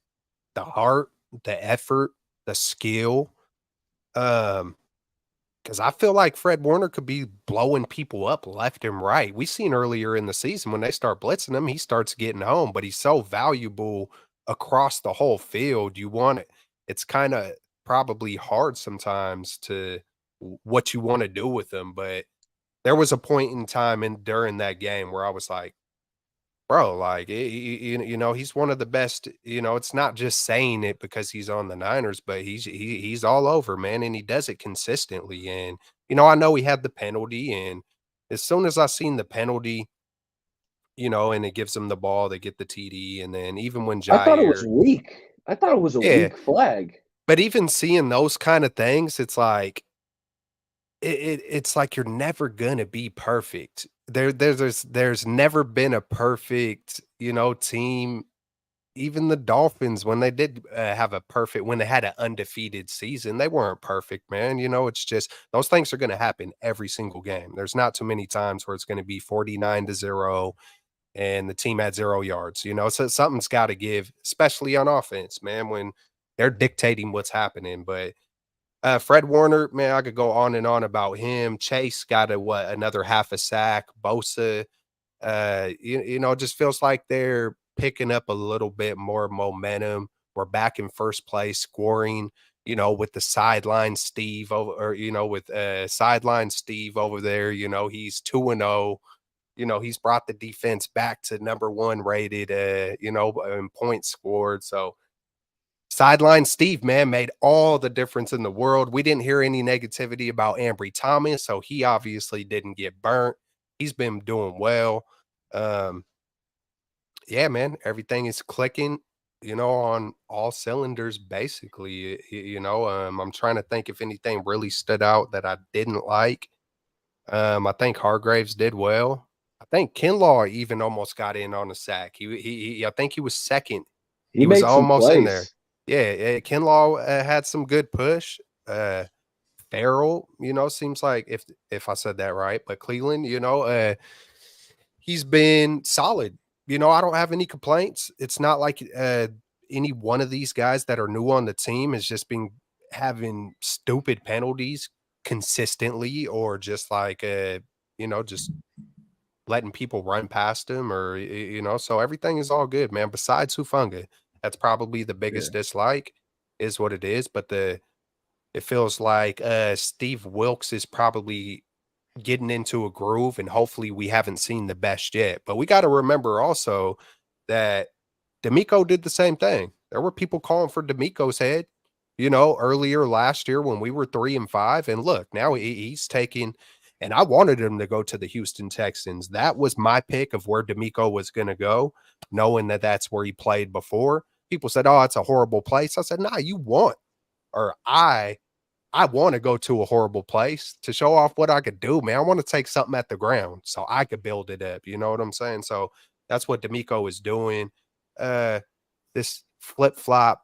the heart, the effort, the skill. Because I feel like Fred Warner could be blowing people up left and right. We seen earlier in the season when they start blitzing him, he starts getting home, but he's so valuable across the whole field. It's kind of probably hard sometimes to what you want to do with him. But there was a point in time during that game where I was like, bro, like, he's one of the best. It's not just saying it because he's on the Niners, but he's all over, man, and he does it consistently. And I know he had the penalty, and as soon as I seen the penalty, and it gives him the ball, they get the TD, and then even when I thought it was Jair, weak. I thought it was a yeah, weak flag. but even seeing those kind of things, it's like it's like you're never gonna be perfect. There's never been a perfect, team. Even the Dolphins, when they did when they had an undefeated season, they weren't perfect, man. It's just those things are gonna happen every single game. There's not too many times where it's gonna be 49-0 and the team had 0 yards. So something's got to give, especially on offense, man, when they're dictating what's happening. But Fred Warner, man, I could go on and on about him. Chase got another half a sack. Bosa, it just feels like they're picking up a little bit more momentum. We're back in first place, scoring. With the sideline Steve over, or with sideline Steve over there. He's 2-0. He's brought the defense back to number 1 rated. In points scored. So sideline Steve, man, made all the difference in the world. We didn't hear any negativity about Ambry Thomas, so he obviously didn't get burnt. He's been doing well. Yeah, man, everything is clicking, on all cylinders, basically. I'm trying to think if anything really stood out that I didn't like. I think Hargraves did well. I think Kinlaw even almost got in on a sack. I think he was second. He He was made some almost in there. plays. Yeah, Kinlaw had some good push. Farrell, seems like if I said that right, but Cleveland, he's been solid. I don't have any complaints. It's not like any one of these guys that are new on the team has just been having stupid penalties consistently or just like, just letting people run past him or, so everything is all good, man. Besides Hufanga, that's probably the Yeah. biggest dislike is what it is. But it feels like Steve Wilkes is probably getting into a groove, and hopefully we haven't seen the best yet. But we got to remember also that D'Amico did the same thing. There were people calling for D'Amico's head, earlier last year when we were 3-5. And look, now he's taking, and I wanted him to go to the Houston Texans. That was my pick of where D'Amico was going to go, knowing that that's where he played before. People said, "Oh, it's a horrible place." I said, "Nah, I want to go to a horrible place to show off what I could do, man. I want to take something at the ground so I could build it up." You know what I'm saying? So that's what D'Amico is doing. This flip-flop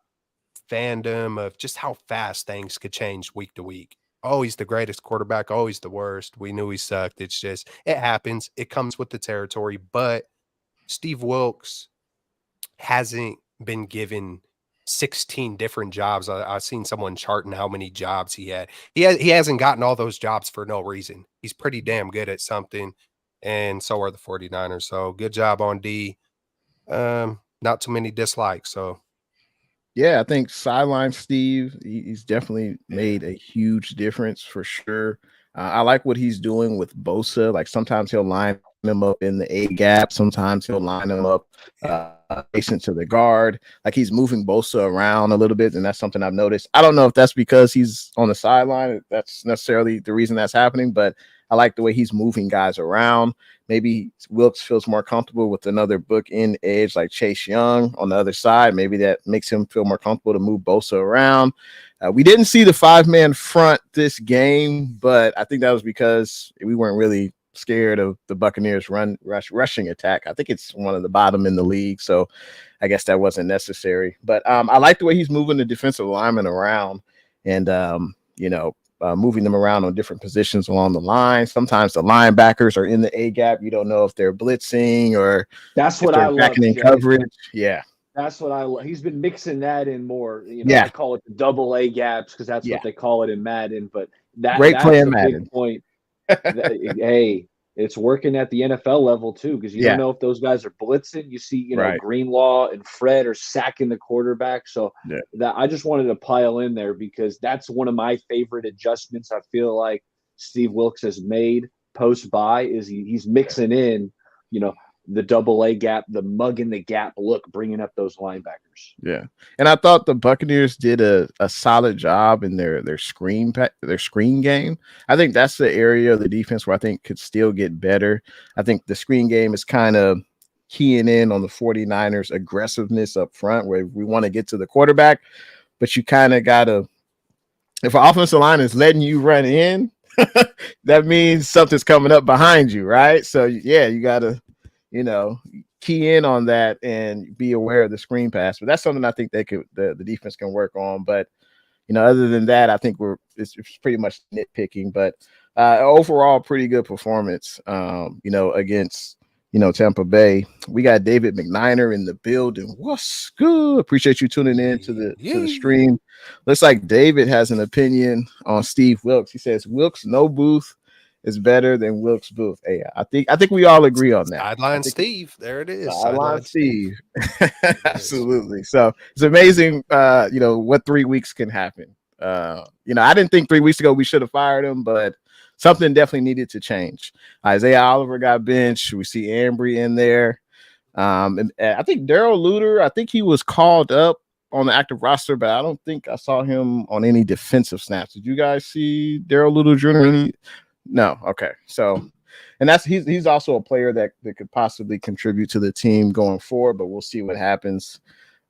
fandom of just how fast things could change week to week. Oh, he's the greatest quarterback. Oh, he's the worst. We knew he sucked. It's just, it happens. It comes with the territory. But Steve Wilkes hasn't been given 16 different jobs. I've seen someone charting how many jobs he had. He hasn't gotten all those jobs for no reason. He's pretty damn good at something, and so are the 49ers. So good job on D. Not too many dislikes. So Yeah, I think sideline Steve, he's definitely made a huge difference for sure. I like what he's doing with Bosa. Like sometimes he'll line him up in the A gap. Sometimes he'll line him up adjacent to the guard. Like he's moving Bosa around a little bit, and that's something I've noticed. I don't know if that's because he's on the sideline. That's necessarily the reason that's happening, but I like the way he's moving guys around. Maybe Wilkes feels more comfortable with another bookend edge like Chase Young on the other side. Maybe that makes him feel more comfortable to move Bosa around. We didn't see the 5-man front this game, but I think that was because we weren't really scared of the Buccaneers rushing attack. I think it's one of the bottom in the league, so I guess that wasn't necessary. But I like the way he's moving the defensive linemen around and, moving them around on different positions along the line. Sometimes the linebackers are in the A gap. You don't know if they're blitzing or that's what I love in coverage. Yeah. That's what I love. He's been mixing that in more. Yeah. I call it the double A gaps because that's what they call it in Madden. But great that's play in a Madden. big point. Hey, it's working at the NFL level too, because you don't know if those guys are blitzing. You see, Greenlaw and Fred are sacking the quarterback. So that I just wanted to pile in there because that's one of my favorite adjustments I feel like Steve Wilkes has made post-bye is he's mixing in, the double A gap, the mug in the gap look, bringing up those linebackers. Yeah. And I thought the Buccaneers did a solid job in their screen game. I think that's the area of the defense where I think could still get better. I think the screen game is kind of keying in on the 49ers aggressiveness up front where we want to get to the quarterback, but you kind of got to, if an offensive line is letting you run in, that means something's coming up behind you, right? So yeah, you got to, key in on that and be aware of the screen pass. But that's something I think the defense can work on. But, other than that, I think it's pretty much nitpicking. But overall, pretty good performance, against, Tampa Bay. We got David McNiner in the building. What's good? Appreciate you tuning in to the stream. Looks like David has an opinion on Steve Wilkes. He says, Wilkes, no Booth is better than Wilkes Booth. Hey, I think we all agree on that. Sideline Steve. There it is. Sideline Steve. Absolutely. So it's amazing, what 3 weeks can happen. I didn't think 3 weeks ago we should have fired him, but something definitely needed to change. Isaiah Oliver got benched. We see Ambry in there. And I think Darrell Luter, I think he was called up on the active roster, but I don't think I saw him on any defensive snaps. Did you guys see Darrell Luter Jr.? No. Okay. So, and he's also a player that could possibly contribute to the team going forward, but we'll see what happens.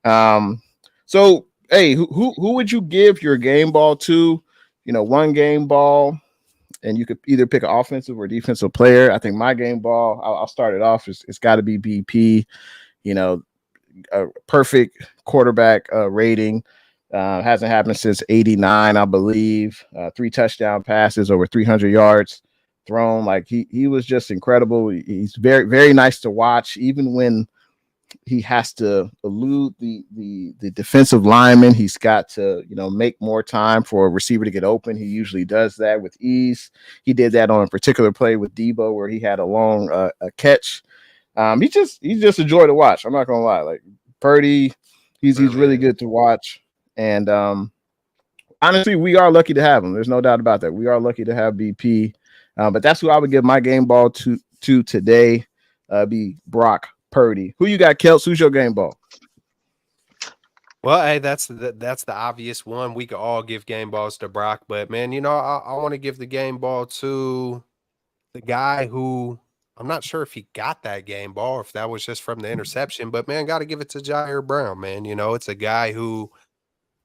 So, hey, who would you give your game ball to? One game ball, and you could either pick an offensive or defensive player. I think my game ball, I'll start it off. It's got to be BP. A perfect quarterback rating. Hasn't happened since 89, I believe. 3 touchdown passes, over 300 yards thrown. Like he was just incredible. He's very, very nice to watch. Even when he has to elude the defensive lineman. He's got to, make more time for a receiver to get open. He usually does that with ease. He did that on a particular play with Debo where he had a long a catch. He's just a joy to watch. I'm not gonna lie. Like Purdy, he's really good to watch. And honestly, we are lucky to have him. There's no doubt about that. We are lucky to have BP. But that's who I would give my game ball to today. Be Brock Purdy. Who you got, Kelts? Who's your game ball? Well, hey, that's the obvious one. We could all give game balls to Brock, but man, I want to give the game ball to the guy who I'm not sure if he got that game ball or if that was just from the interception, but man, got to give it to Jair Brown, man. It's a guy who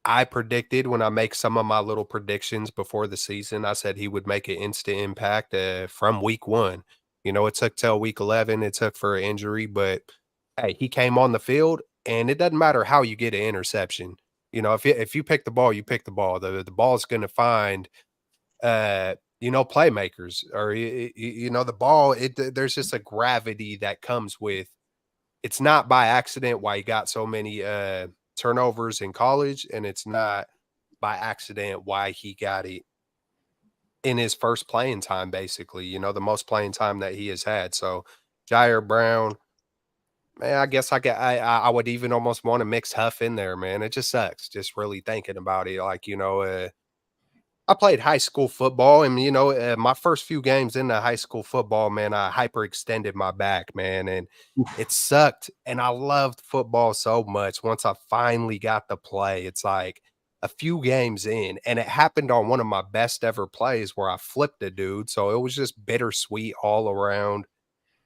I predicted when I make some of my little predictions before the season. I said he would make an instant impact from week 1. It took till week 11. It took for an injury, but hey, he came on the field, and it doesn't matter how you get an interception. If you pick the ball, you pick the ball. The ball is going to find playmakers, or the ball. There's just a gravity that comes with. It's not by accident why he got so many turnovers in college, and it's not by accident why he got it in his first playing time, basically, the most playing time that he has had. So Jair Brown, man, I guess I would even almost want to mix Huff in there, man. It just sucks just really thinking about it. Like, I played high school football, and my first few games in the high school football, man, I hyperextended my back, man, and it sucked. And I loved football so much. Once I finally got to play, it's like a few games in, and it happened on one of my best ever plays where I flipped a dude. So it was just bittersweet all around.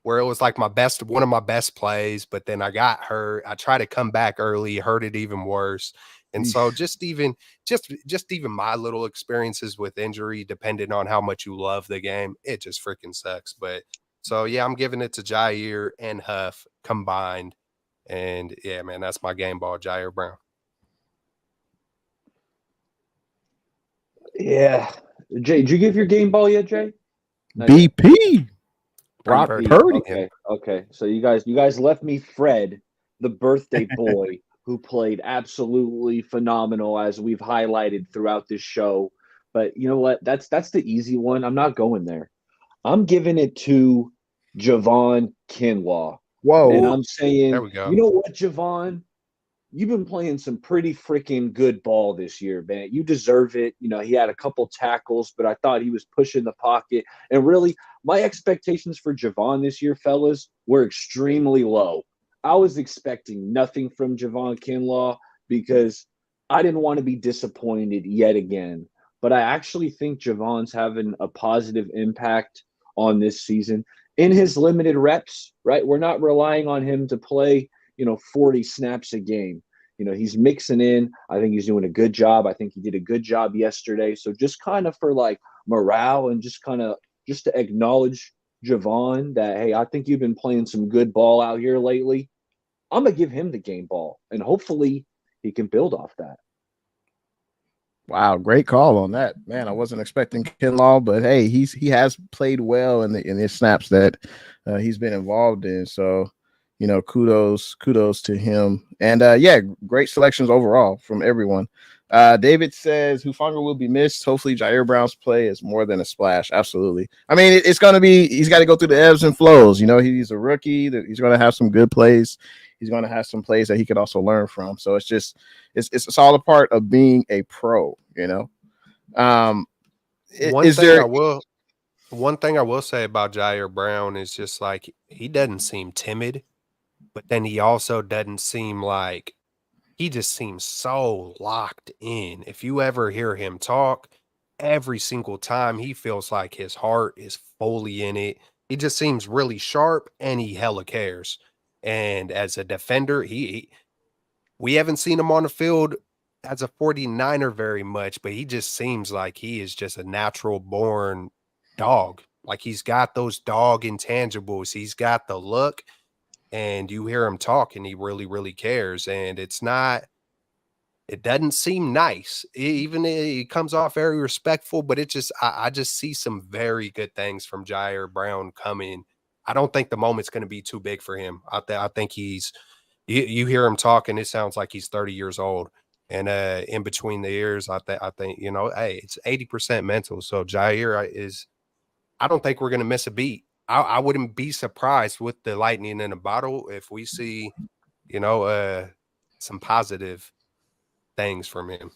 Where it was like one of my best plays, but then I got hurt. I tried to come back early, hurt it even worse. And so just even my little experiences with injury, depending on how much you love the game, it just freaking sucks. But so yeah, I'm giving it to Jair and Huff combined. And yeah, man, that's my game ball, Jair Brown. Yeah. Jay, did you give your game ball yet, Jay? BP. Brock Purdy. Okay. So you guys left me Fred, the birthday boy, who played absolutely phenomenal, as we've highlighted throughout this show. But you know what? That's the easy one. I'm not going there. I'm giving it to Javon Kinlaw. Whoa. And I'm saying, there we go. You know what, Javon? You've been playing some pretty freaking good ball this year, man. You deserve it. He had a couple tackles, but I thought he was pushing the pocket. And really, my expectations for Javon this year, fellas, were extremely low. I was expecting nothing from Javon Kinlaw because I didn't want to be disappointed yet again. But I actually think Javon's having a positive impact on this season in his limited reps, right? We're not relying on him to play 40 snaps a game. He's mixing in. I think he's doing a good job. I think he did a good job yesterday. So just kind of for like morale and just to acknowledge Javon that, hey, I think you've been playing some good ball out here lately. I'm going to give him the game ball, and hopefully he can build off that. Wow, great call on that, man. I wasn't expecting Kinlaw, but hey, he has played well in his snaps that he's been involved in. So kudos to him. And yeah, great selections overall from everyone. David says Hufanga will be missed. Hopefully Jair Brown's play is more than a splash. Absolutely. I mean, it's going to be, he's got to go through the ebbs and flows. He's a rookie. He's going to have some good plays. He's going to have some plays that he could also learn from. So it's all a part of being a pro, One thing I will say about Jair Brown is just like, he doesn't seem timid, but then he also doesn't seem like, he just seems so locked in. If you ever hear him talk, every single time he feels like his heart is fully in it. He just seems really sharp, and he hella cares. And as a defender, we haven't seen him on the field as a 49er very much, but he just seems like he is just a natural born dog. Like, he's got those dog intangibles. He's got the look, and you hear him talk, and he really, really cares. And it doesn't seem nice. It comes off very respectful, but I just see some very good things from Jair Brown coming. I don't think the moment's going to be too big for him. I think he's You hear him talking, it sounds like he's 30 years old. And in between the ears, I think, hey, it's 80% mental. So Jair I don't think we're gonna miss a beat. I wouldn't be surprised with the lightning in a bottle if we see, some positive things from him.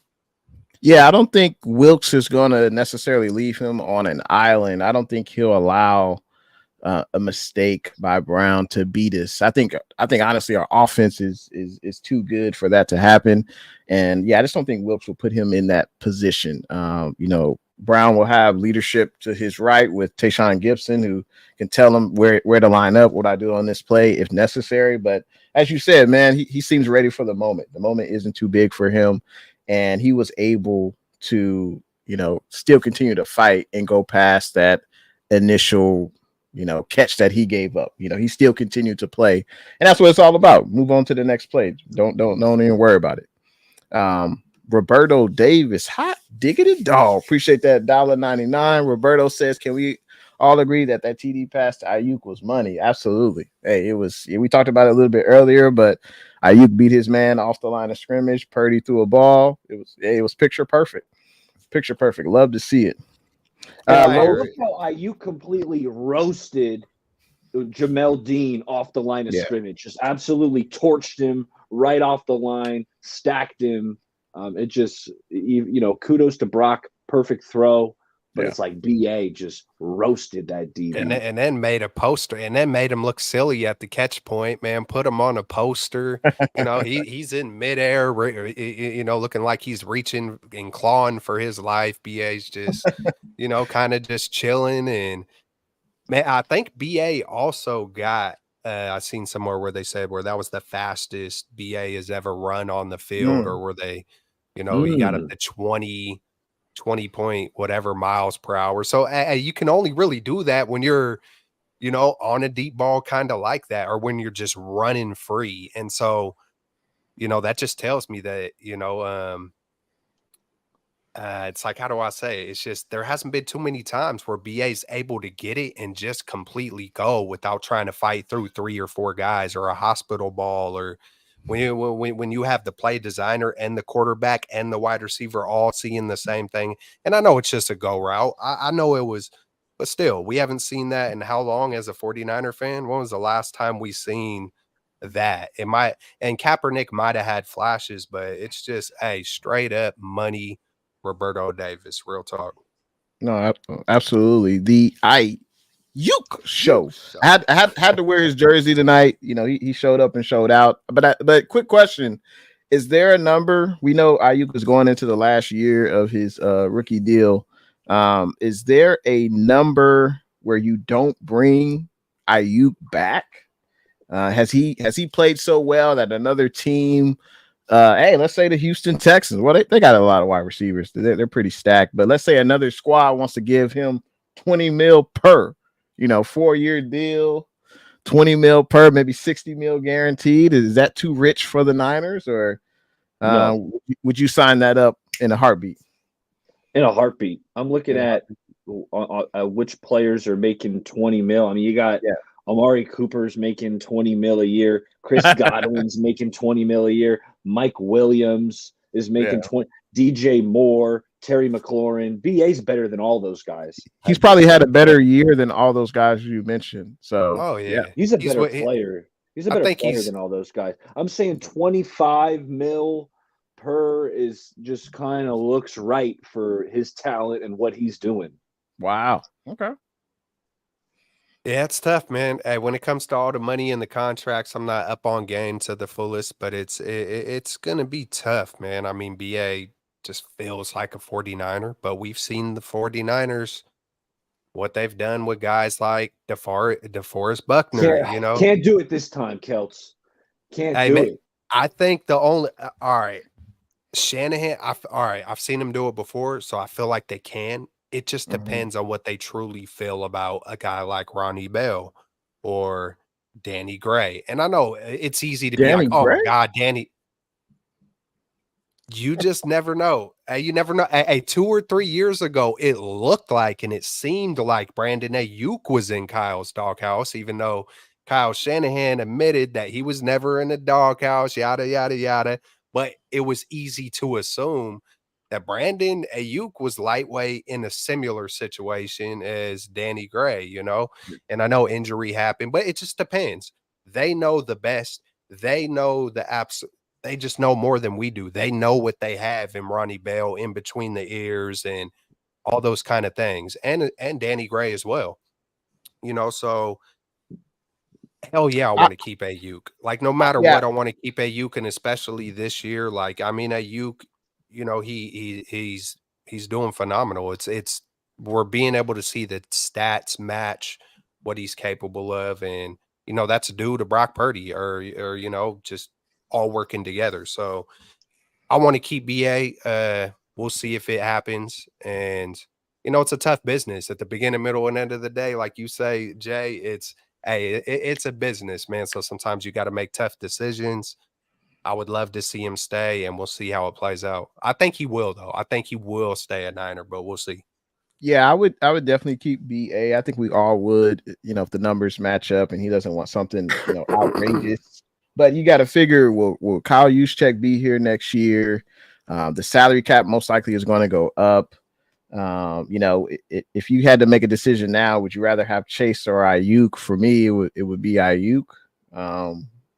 Yeah, I don't think Wilkes is going to necessarily leave him on an island. I don't think he'll allow a mistake by Brown to beat us. I think honestly our offense is too good for that to happen. And yeah, I just don't think Wilkes will put him in that position. Brown will have leadership to his right with Tayshaun Gibson, who can tell him where to line up, what I do on this play if necessary. But as you said, man, he seems ready for the moment. The moment isn't too big for him. And he was able to, still continue to fight and go past that initial, catch that he gave up. He still continued to play. And that's what it's all about. Move on to the next play. Don't even worry about it. Roberto Davis, hot diggity dog. Appreciate that $1.99. Roberto says, can we all agree that TD pass to Ayuk was money? Absolutely. Hey, we talked about it a little bit earlier, but Ayuk beat his man off the line of scrimmage. Purdy threw a ball. It was picture perfect. Picture perfect. Love to see it. Look how Ayuk completely roasted Jamel Dean off the line of scrimmage. Just absolutely torched him right off the line, stacked him. It just, kudos to Brock. Perfect throw. But it's like BA just roasted that D. And then made a poster and then made him look silly at the catch point, man. Put him on a poster. He's in midair, looking like he's reaching and clawing for his life. BA's just, kind of just chilling. And man, I think BA also got, I've seen somewhere where they said where that was the fastest BA has ever run on the field, or where they, he got up to 20 point whatever miles per hour. So you can only really do that when you're, on a deep ball kind of like that, or when you're just running free. And so, that just tells me that, it's like, how do I say it? It's just there hasn't been too many times where BA's able to get it and just completely go without trying to fight through 3 or 4 guys or a hospital ball, or when you have the play designer and the quarterback and the wide receiver all seeing the same thing. And I know it's just a go route. I know it was, but still, we haven't seen that in how long as a 49er fan? When was the last time we seen that? And Kaepernick might have had flashes, but it's just straight up money Roberto Davis, real talk. No, absolutely. The Ayuk show. I had to wear his jersey tonight. He showed up and showed out. But quick question: is there a number? We know Ayuk is going into the last year of his rookie deal. Is there a number where you don't bring Ayuk back? Has he played so well that another team? Let's say the Houston Texans. Well, they got a lot of wide receivers. They're pretty stacked. But let's say another squad wants to give him $20 million per. 4-year deal, $20 million per, maybe $60 million guaranteed. Is that too rich for the Niners, or no? Would you sign that up in a heartbeat? In a heartbeat. I'm looking at which players are making $20 million. I mean, you got Amari Cooper's making $20 million a year. Chris Godwin's making $20 million a year. Mike Williams is making 20. DJ Moore, Terry McLaurin. BA's better than all those guys. He's probably had a better year than all those guys you mentioned. So, he's a better player. He's a better player than all those guys. I'm saying 25 mil per is just kind of looks right for his talent and what he's doing. Wow. Okay. Yeah, it's tough, man. Hey, when it comes to all the money and the contracts, I'm not up on game to the fullest, but it's gonna be tough, man. I mean, BA just feels like a 49er, but we've seen the 49ers, what they've done with guys like DeForest Buckner, Can't do it this time, Kelts. Can't do it. I think the only all right, Shanahan, I've seen him do it before, so I feel like they can. It just depends on what they truly feel about a guy like Ronnie Bell or Danny Gray. And I know it's easy to be like, oh my God, Danny. You just never know. You never know. 2 or 3 years ago, it looked like and it seemed like Brandon Ayuk was in Kyle's doghouse, even though Kyle Shanahan admitted that he was never in the doghouse, yada, yada, yada. But it was easy to assume that Brandon Ayuk was lightweight in a similar situation as Danny Gray, you know? And I know injury happened, but it just depends. They know the best. They know the they just know more than we do. They know what they have in Ronnie Bell in between the ears and all those kind of things. And Danny Gray as well. You know, so hell yeah, I want to keep Ayuk. Like no matter Yeah. what, I want to keep Ayuk, and especially this year. Like I mean, Ayuk, you know, he's doing phenomenal. It's we're being able to see the stats match what he's capable of, and you know that's due to Brock Purdy or you know just all working together. So I want to keep BA. We'll see if it happens, and you know it's a tough business at the beginning, middle, and end of the day. Like you say, Jay, it's a business, man. So sometimes you got to make tough decisions. I would love to see him stay, and we'll see how it plays out. I think he will, though. I think he will stay a Niner, but we'll see. Yeah, I would definitely keep BA. I think we all would, you know, if the numbers match up and he doesn't want something, you know, outrageous. But you got to figure, will Kyle Juszczyk be here next year? The salary cap most likely is going to go up. You know, if you had to make a decision now, would you rather have Chase or Ayuk? For me, it would be Ayuk.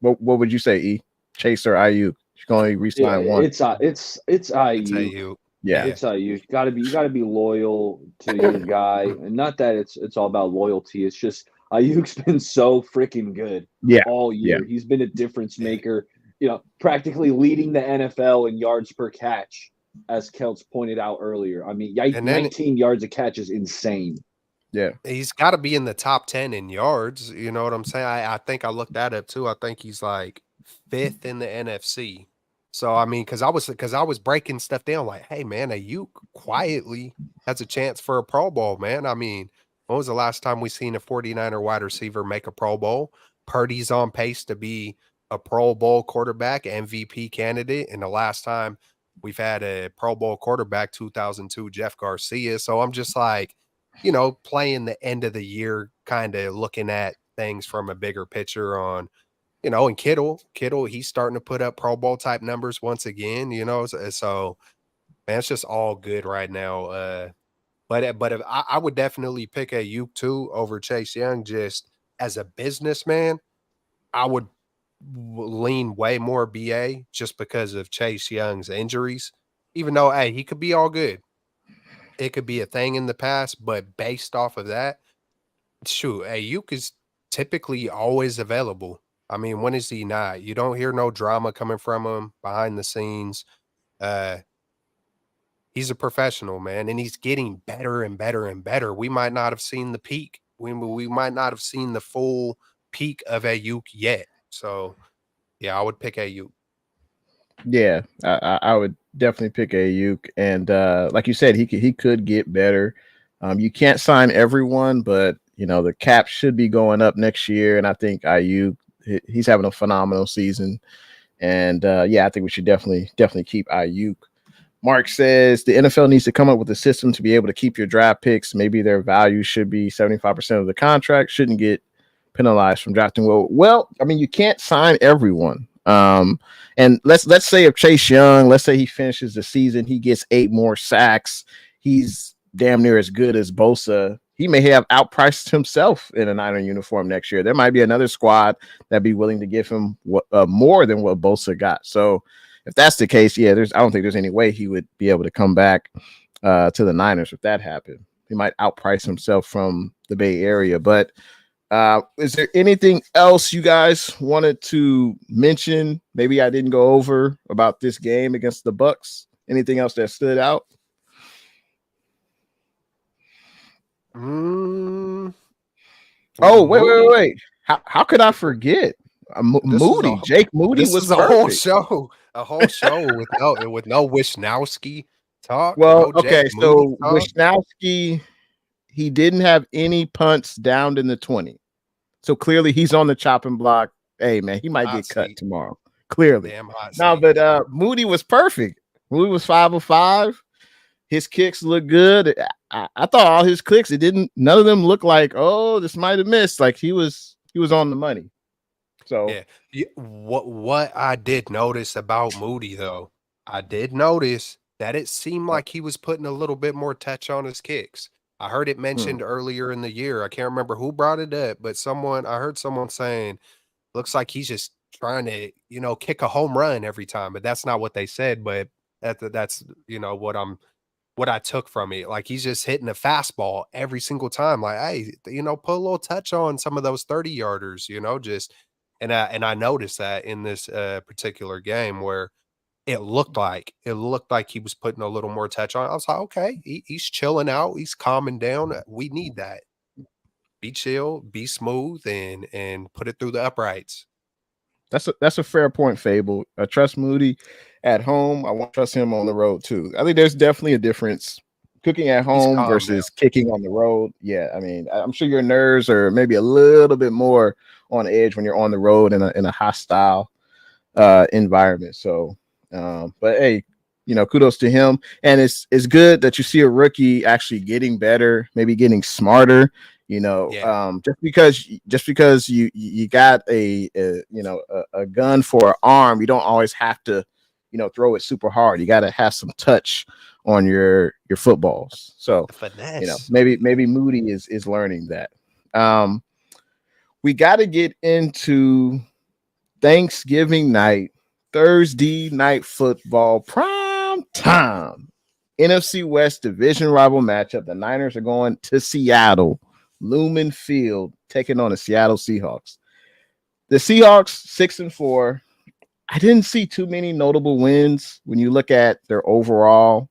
What would you say, E? Chase or Ayuk? You can only re-sign one. It's Ayuk. It's Ayuk. Yeah, It's you gotta be loyal to your guy, and not that it's all about loyalty. It's just Ayuk's been so freaking good all year. He's been a difference maker. You know, practically leading the NFL in yards per catch, as Kelts pointed out earlier. I mean, 19 yards a catch is insane. Yeah, he's got to be in the top 10 in yards. You know what I'm saying? I think I looked that up too. I think he's like 5th in the NFC. So I mean, because I was breaking stuff down, like, hey man, Ayuk quietly has a chance for a Pro Bowl, man. I mean, when was the last time we seen a 49er wide receiver make a Pro Bowl? Purdy's on pace to be a Pro Bowl quarterback, MVP candidate, and the last time we've had a Pro Bowl quarterback, 2002, Jeff Garcia. So I'm just like, you know, playing the end of the year, kind of looking at things from a bigger picture on, you know, and Kittle, he's starting to put up Pro Bowl type numbers once again, you know. So man, it's just all good right now. But if I would definitely pick Ayuk too over Chase Young. Just as a businessman, I would lean way more BA just because of Chase Young's injuries. Even though, hey, he could be all good. It could be a thing in the past, but based off of that, shoot, Ayuk is typically always available. I mean, when is he not? You don't hear no drama coming from him behind the scenes. He's a professional, man, and he's getting better and better and better. We might not have seen the peak. We might not have seen the full peak of Ayuk yet. So, yeah, I would pick Ayuk. Yeah, I would definitely pick Ayuk, and like you said, he could get better. You can't sign everyone, but you know the cap should be going up next year, and I think Ayuk, he's having a phenomenal season, and yeah, I think we should definitely keep Ayuk. Mark says the NFL needs to come up with a system to be able to keep your draft picks. Maybe their value should be 75% of the contract, shouldn't get penalized from drafting. Well, I mean, you can't sign everyone. And let's say if Chase Young, let's say he finishes the season, he gets 8 more sacks, he's damn near as good as Bosa. He may have outpriced himself in a Niner uniform next year. There might be another squad that'd be willing to give him more than what Bosa got. So if that's the case, yeah, I don't think there's any way he would be able to come back to the Niners if that happened. He might outprice himself from the Bay Area. But is there anything else you guys wanted to mention? Maybe I didn't go over about this game against the Bucs. Anything else that stood out? Oh, wait. How could I forget? Moody, Jake Moody was a perfect. whole show with no Wisnowski talk. Well, no okay, so Wisnowski, he didn't have any punts down in the 20. So clearly he's on the chopping block. Hey, man, he might get cut tomorrow. Clearly. Damn hot no, but Moody was perfect. Moody was 5 of 5. His kicks look good. I thought all his kicks, none of them looked like, oh, this might have missed. Like he was he was on the money. So Yeah. What I did notice about Moody though, I did notice that it seemed like he was putting a little bit more touch on his kicks. I heard it hmm, mentioned earlier in the year. I can't remember who brought it up, but I heard someone saying, looks like he's just trying to, kick a home run every time. But that's not what they said. But that's what I took from it. Like he's just hitting a fastball every single time. Like, hey, put a little touch on some of those 30 yarders, just and I noticed that in this particular game where it looked like he was putting a little more touch on. I was like, okay, he's chilling out, he's calming down. We need that. Be chill, be smooth, and put it through the uprights. that's a fair point, Fable. I trust Moody at home. I want to trust him on the road too. I think there's definitely a difference cooking at He's home calm now. versus kicking on the road. Yeah, I mean, I'm sure your nerves are maybe a little bit more on edge when you're on the road in a hostile environment. So, but hey, kudos to him. And it's good that you see a rookie actually getting better, maybe getting smarter. Yeah, Just because you got a gun for an arm, you don't always have to throw it super hard. You got to have some touch on your footballs. So the finesse. maybe Moody is learning that. We got to get into Thanksgiving night, Thursday night football, prime time. NFC West division rival matchup. The Niners are going to Seattle, Lumen Field, taking on the Seattle Seahawks. The Seahawks 6-4. I didn't see too many notable wins when you look at their overall,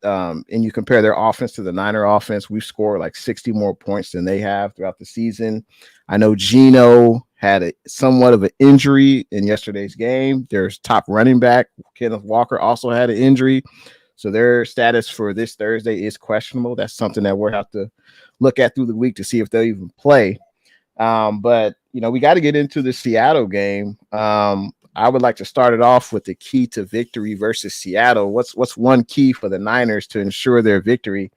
and you compare their offense to the Niner offense. We've scored like 60 more points than they have throughout the season. I know Geno had somewhat of an injury in yesterday's game. Their top running back, Kenneth Walker, also had an injury. So their status for this Thursday is questionable. That's something that we'll have to look at through the week to see if they'll even play. But we got to get into the Seattle game. I would like to start it off with the key to victory versus Seattle. What's one key for the Niners to ensure their victory?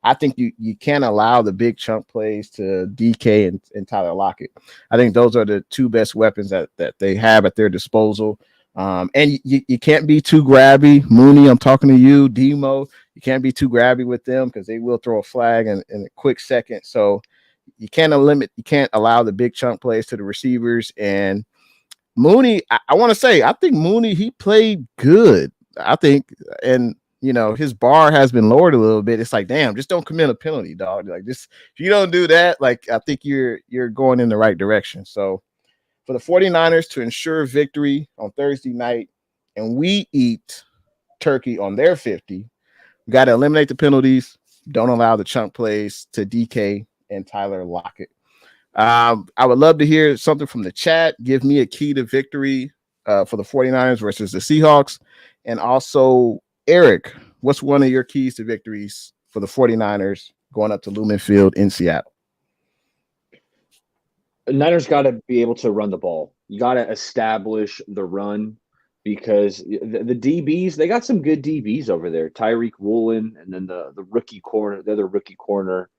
I think you can't allow the big chunk plays to DK and Tyler Lockett. I think those are the two best weapons that they have at their disposal. And you can't be too grabby. Mooney, I'm talking to you. Demo, you can't be too grabby with them because they will throw a flag in a quick second. So you can't allow the big chunk plays to the receivers. And Mooney, I want to say, I think Mooney, he played good. I think, and his bar has been lowered a little bit. It's like, damn, just don't commit a penalty, dog. Like, just if you don't do that, like, I think you're going in the right direction. So for the 49ers to ensure victory on Thursday night, and we eat turkey on their 50, we got to eliminate the penalties. Don't allow the chunk plays to DK and Tyler Lockett. I would love to hear something from the chat. Give me a key to victory for the 49ers versus the Seahawks. And also, Eric, what's one of your keys to victories for the 49ers going up to Lumen Field in Seattle? Niners got to be able to run the ball. You got to establish the run because the DBs, they got some good DBs over there. Tyreek Woolen, and then the rookie corner, the other rookie corner,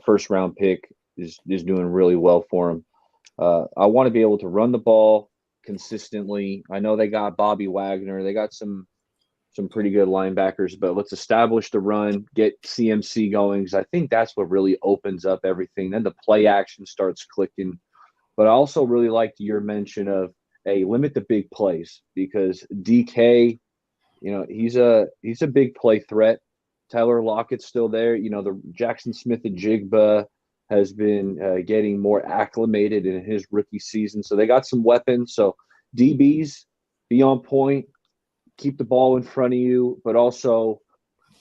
first round pick is doing really well for him. I want to be able to run the ball consistently. I know they got Bobby Wagner. They got some pretty good linebackers, but let's establish the run, get CMC going, because I think that's what really opens up everything. Then the play action starts clicking. But I also really liked your mention of, hey, limit the big plays, because DK, he's a big play threat. Tyler Lockett's still there. The Jackson Smith and Jigba has been getting more acclimated in his rookie season. So they got some weapons. So DBs, be on point, keep the ball in front of you, but also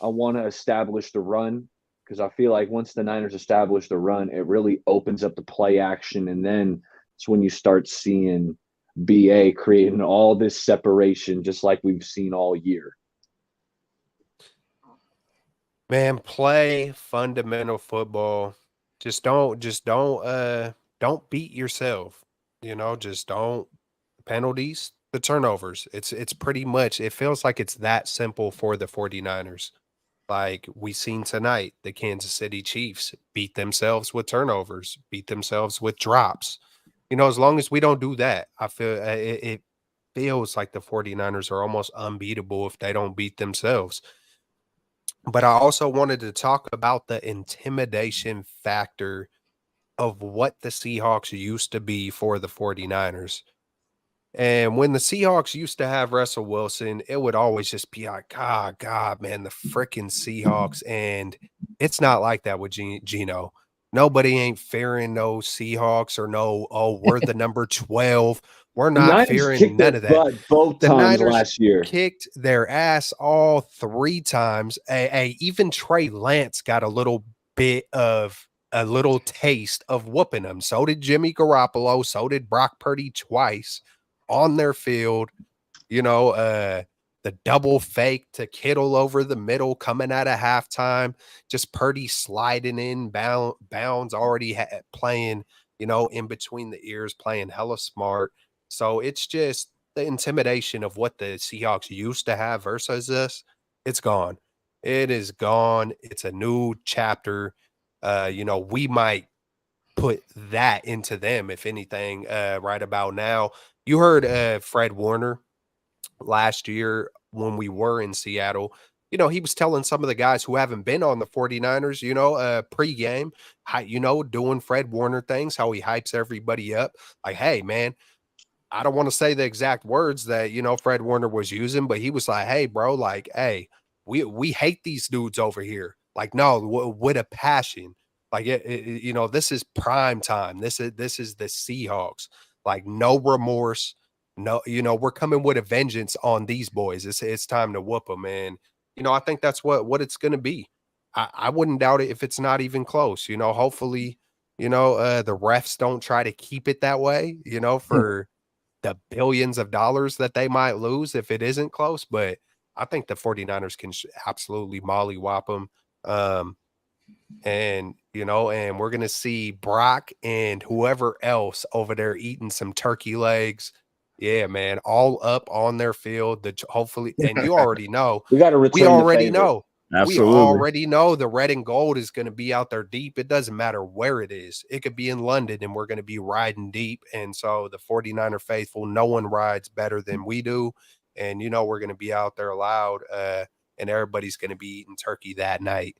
I want to establish the run, because I feel like once the Niners establish the run, it really opens up the play action. And then it's when you start seeing BA creating all this separation, just like we've seen all year. Man, play fundamental football. Don't beat yourself. Just don't penalties, the turnovers. It's pretty much, it feels like it's that simple for the 49ers. Like we seen tonight, the Kansas City Chiefs beat themselves with turnovers, beat themselves with drops. as long as we don't do that, I feel it feels like the 49ers are almost unbeatable if they don't beat themselves. But I also wanted to talk about the intimidation factor of what the Seahawks used to be for the 49ers. And when the Seahawks used to have Russell Wilson, it would always just be like, God, man, the freaking Seahawks. And it's not like that with Geno. Nobody ain't fearing no Seahawks or no, oh, we're the number 12. We're The not Niners fearing kicked their none of that. butt both The times Niners last year. kicked their ass all 3 times. Even Trey Lance got a little taste of whooping them. So did Jimmy Garoppolo. So did Brock Purdy twice on their field. The double fake to Kittle over the middle coming out of halftime. Just Purdy sliding in bounds, already playing, in between the ears, playing hella smart. So it's just the intimidation of what the Seahawks used to have versus us. It's gone. It is gone. It's a new chapter. We might put that into them, if anything, right about now. You heard Fred Warner last year when we were in Seattle. He was telling some of the guys who haven't been on the 49ers, pregame, doing Fred Warner things, how he hypes everybody up. Like, hey, man, I don't want to say the exact words that, Fred Warner was using, but he was like, hey, bro, like, hey, we hate these dudes over here. Like, no, with a passion. Like, this is prime time. This is the Seahawks. Like, no remorse. No, we're coming with a vengeance on these boys. It's time to whoop them. And, I think that's what it's going to be. I wouldn't doubt it if it's not even close. Hopefully, the refs don't try to keep it that way, for the billions of dollars that they might lose if it isn't close. But I think the 49ers can absolutely mollywop them. And we're going to see Brock and whoever else over there eating some turkey legs. Yeah, man, all up on their field. Hopefully, and you already know, We got to return the already favor. know. Absolutely. We already know the red and gold is going to be out there deep. It doesn't matter where it is. It could be in London, and we're going to be riding deep. And so the 49er faithful, no one rides better than we do. And, we're going to be out there loud, and everybody's going to be eating turkey that night.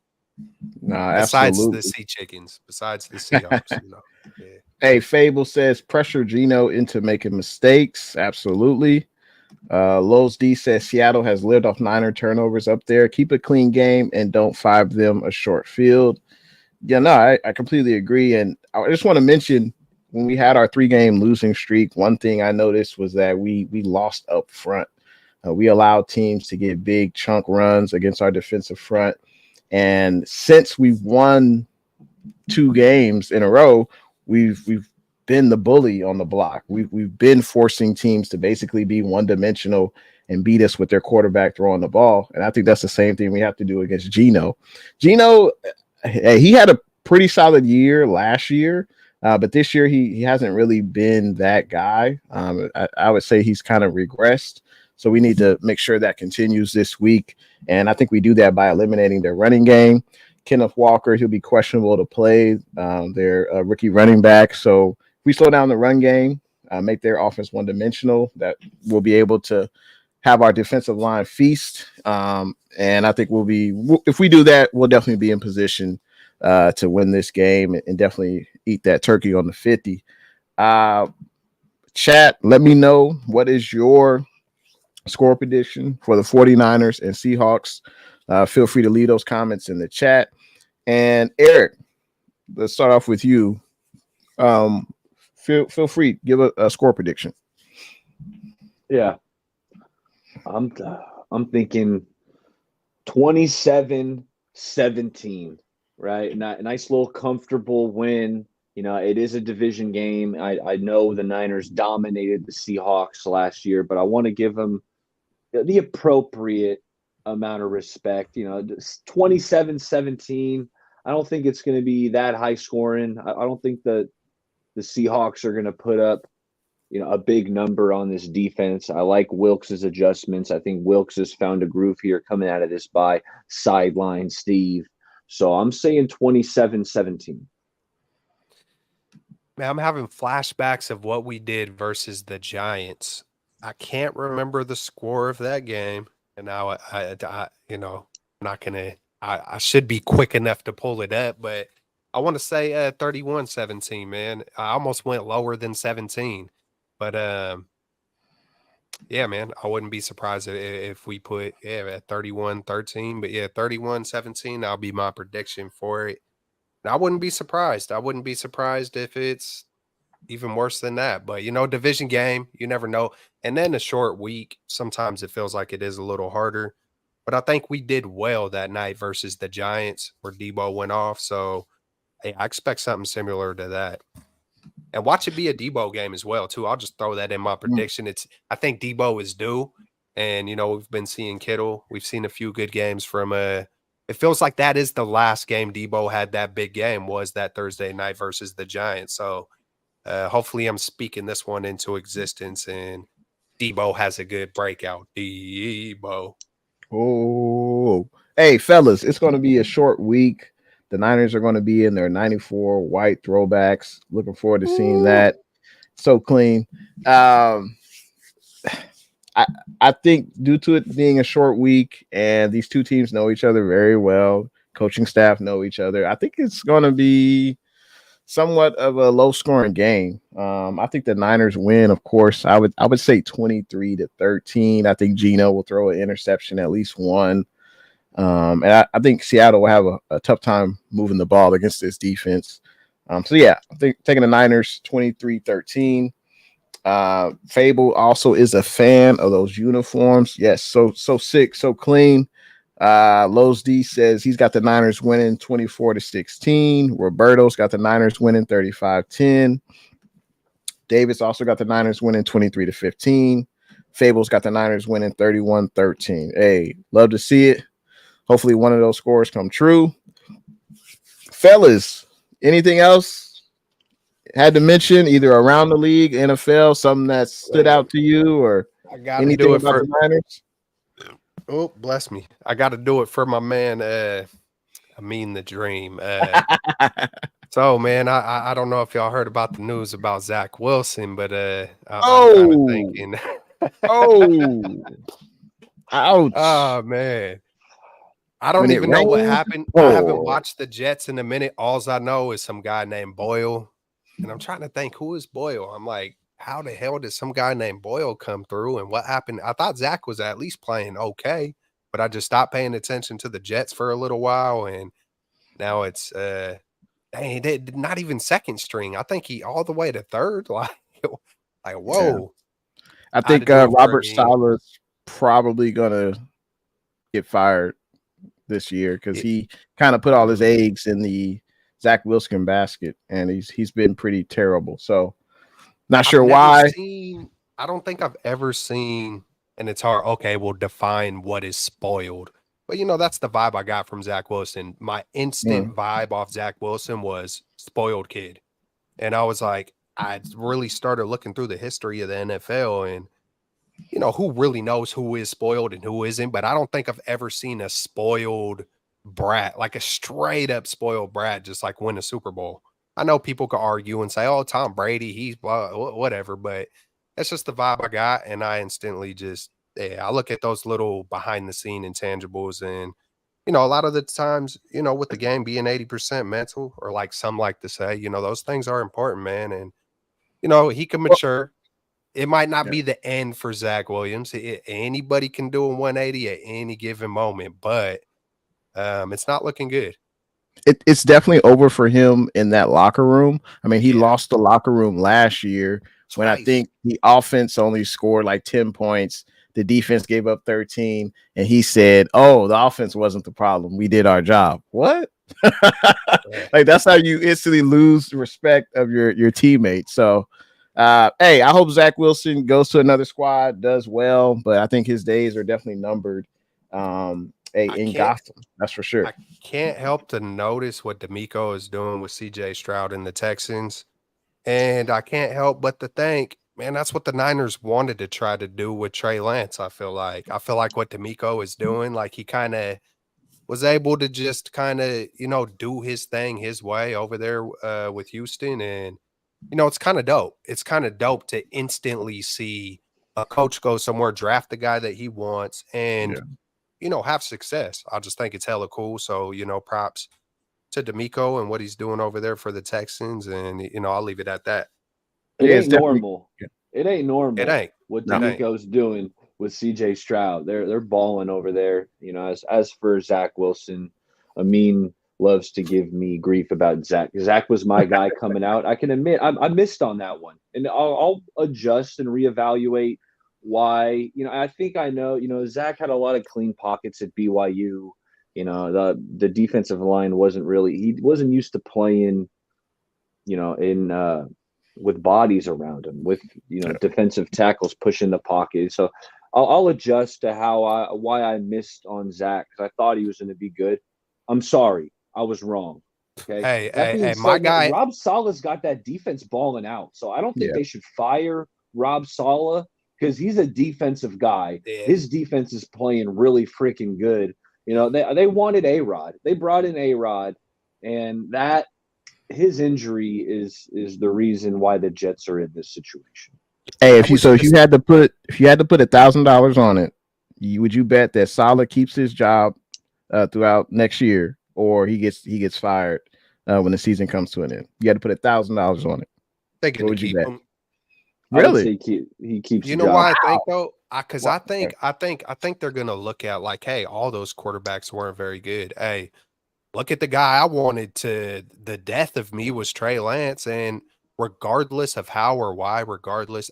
Besides Absolutely. the Sea Chickens, besides the Seahawks, Yeah. Hey, Fable says pressure Geno into making mistakes. Absolutely. Lowe's D says Seattle has lived off Niner turnovers up there. Keep a clean game and don't five them a short field. Yeah, no, I completely agree. And I just want to mention when we had our 3-game losing streak, one thing I noticed was that we lost up front. We allowed teams to get big chunk runs against our defensive front. And since we've won 2 games in a row, we've been the bully on the block. We've been forcing teams to basically be one-dimensional and beat us with their quarterback throwing the ball. And I think that's the same thing we have to do against Geno. Geno, he had a pretty solid year last year, but this year he hasn't really been that guy. I would say he's kind of regressed. So we need to make sure that continues this week. And I think we do that by eliminating their running game. Kenneth Walker, he'll be questionable to play. Their rookie running back. So if we slow down the run game, make their offense one-dimensional, that we'll be able to have our defensive line feast. And I think if we do that, we'll definitely be in position to win this game and definitely eat that turkey on the 50. Chat, let me know, what is your score prediction for the 49ers and Seahawks? Feel free to leave those comments in the chat. And Eric, let's start off with you. Feel free, give a score prediction. Yeah, I'm thinking 27-17, right? A nice little comfortable win. It is a division game. I know the Niners dominated the Seahawks last year, but I want to give them the appropriate amount of respect. 27-17. I don't think it's going to be that high scoring. I don't think the Seahawks are going to put up, a big number on this defense. I like Wilks' adjustments. I think Wilks has found a groove here coming out of this bye. Sideline Steve. So I'm saying 27-17. Man, I'm having flashbacks of what we did versus the Giants. I can't remember the score of that game, and now I'm not gonna. I should be quick enough to pull it up, but I want to say 31-17. Man, I almost went lower than 17, but yeah, man, I wouldn't be surprised if we put at 31-13. But yeah, 31-17. That'll be my prediction for it. And I wouldn't be surprised. I wouldn't be surprised if it's even worse than that. But division game, you never know. And then a short week, sometimes it feels like it is a little harder. But I think we did well that night versus the Giants where Debo went off. So hey, I expect something similar to that. And watch it be a Debo game as well, too. I'll just throw that in my prediction. I think Debo is due. And we've been seeing Kittle. We've seen a few good games from it feels like that is the last game Debo had that big game was that Thursday night versus the Giants. So hopefully I'm speaking this one into existence and Debo has a good breakout. Debo. Oh, hey, fellas, it's going to be a short week. The Niners are going to be in their 94 white throwbacks. Looking forward to seeing that. So clean. I think due to it being a short week and these two teams know each other very well, coaching staff know each other, I think it's going to be somewhat of a low scoring game. I think the Niners win, of course. I would say 23-13. I think Gino will throw an interception, at least one. And I think Seattle will have a tough time moving the ball against this defense. So yeah, I think taking the Niners 23-13. Fable also is a fan of those uniforms. Yes, so sick, so clean. Lowe's D says he's got the Niners winning 24-16. Roberto's got the Niners winning 35-10. Davis also got the Niners winning 23-15. Fable's got the Niners winning 31-13. Hey, love to see it. Hopefully one of those scores come true. Fellas, anything else had to mention either around the league, NFL, something that stood out to you or I gotta anything do it about for the Niners? Oh, bless me. I gotta do it for my man, the Dream. So man, I don't know if y'all heard about the news about Zach Wilson, but I'm kind of thinking oh, ouch. Oh man. I don't When it even know what rains, happened. I haven't pour. watched the Jets in a minute. Alls I know is some guy named Boyle. And I'm trying to think, who is Boyle? I'm like, how the hell did some guy named Boyle come through? And what happened? I thought Zach was at least playing okay, but I just stopped paying attention to the Jets for a little while. And now it's not even second string. I think he all the way to third. Like whoa. I Had to think do it for Robert me. Sala's probably gonna get fired this year because he kind of put all his eggs in the Zach Wilson basket, and he's been pretty terrible. So not sure why. I don't think I've ever seen, and it's hard. Okay, we'll define what is spoiled. But that's the vibe I got from Zach Wilson. My instant vibe off Zach Wilson was spoiled kid. And I was like, I really started looking through the history of the NFL and who really knows who is spoiled and who isn't. But I don't think I've ever seen a spoiled brat, like a straight up spoiled brat, just like win a Super Bowl. I know people could argue and say, oh, Tom Brady, he's blah, whatever. But that's just the vibe I got. And I instantly I look at those little behind the scene intangibles and, a lot of the times, with the game being 80% mental or like some like to say, those things are important, man. And, he can mature. It might not be the end for Zach Williams. Anybody can do a 180 at any given moment, but it's not looking good. It's definitely over for him in that locker room. I mean, he lost the locker room last year when I think the offense only scored like 10 points. The defense gave up 13, and he said, "Oh, the offense wasn't the problem. We did our job." What? Like that's how you instantly lose respect of your teammates. So, hey, I hope Zach Wilson goes to another squad, does well, but I think his days are definitely numbered. In Gotham, that's for sure. I can't help to notice what D'Amico is doing with CJ Stroud and the Texans. And I can't help but to think, man, that's what the Niners wanted to try to do with Trey Lance. I feel like what D'Amico is doing, like he kind of was able to just kind of, do his thing his way over there with Houston. And it's kind of dope. It's kind of dope to instantly see a coach go somewhere, draft the guy that he wants, and have success. I just think it's hella cool. So, props to D'Amico and what he's doing over there for the Texans, and I'll leave it at that. It Yeah, it's ain't definitely normal. It ain't normal. It ain't. What No. D'Amico's doing with CJ Stroud. They're balling over there. As for Zach Wilson, Amin loves to give me grief about Zach. Zach was my guy coming out. I can admit I missed on that one, and I'll adjust and reevaluate why. I think I know. Zach had a lot of clean pockets at BYU. The defensive line he wasn't used to playing. In with bodies around him, with defensive tackles pushing the pocket. So I'll adjust to why I missed on Zach, because I thought he was going to be good. I'm sorry, I was wrong. Okay. Hey, my guy. Rob Saleh's got that defense balling out, so I don't think Yeah. they should fire Rob Saleh because he's a defensive guy. Yeah. His defense is playing really freaking good. They wanted A-Rod. They brought in A-Rod, and that his injury is the reason why the Jets are in this situation. Hey, if you had to put $1,000 on it, would you bet that Saleh keeps his job throughout next year, or he gets fired when the season comes to an end? You had to put $1,000 on it. What would you bet? Him. Really? He keeps. You know why I think though? Because Wow. I think they're gonna look at like, hey, all those quarterbacks weren't very good. Hey, look at the guy I wanted to the death of me was Trey Lance, and regardless of how or why,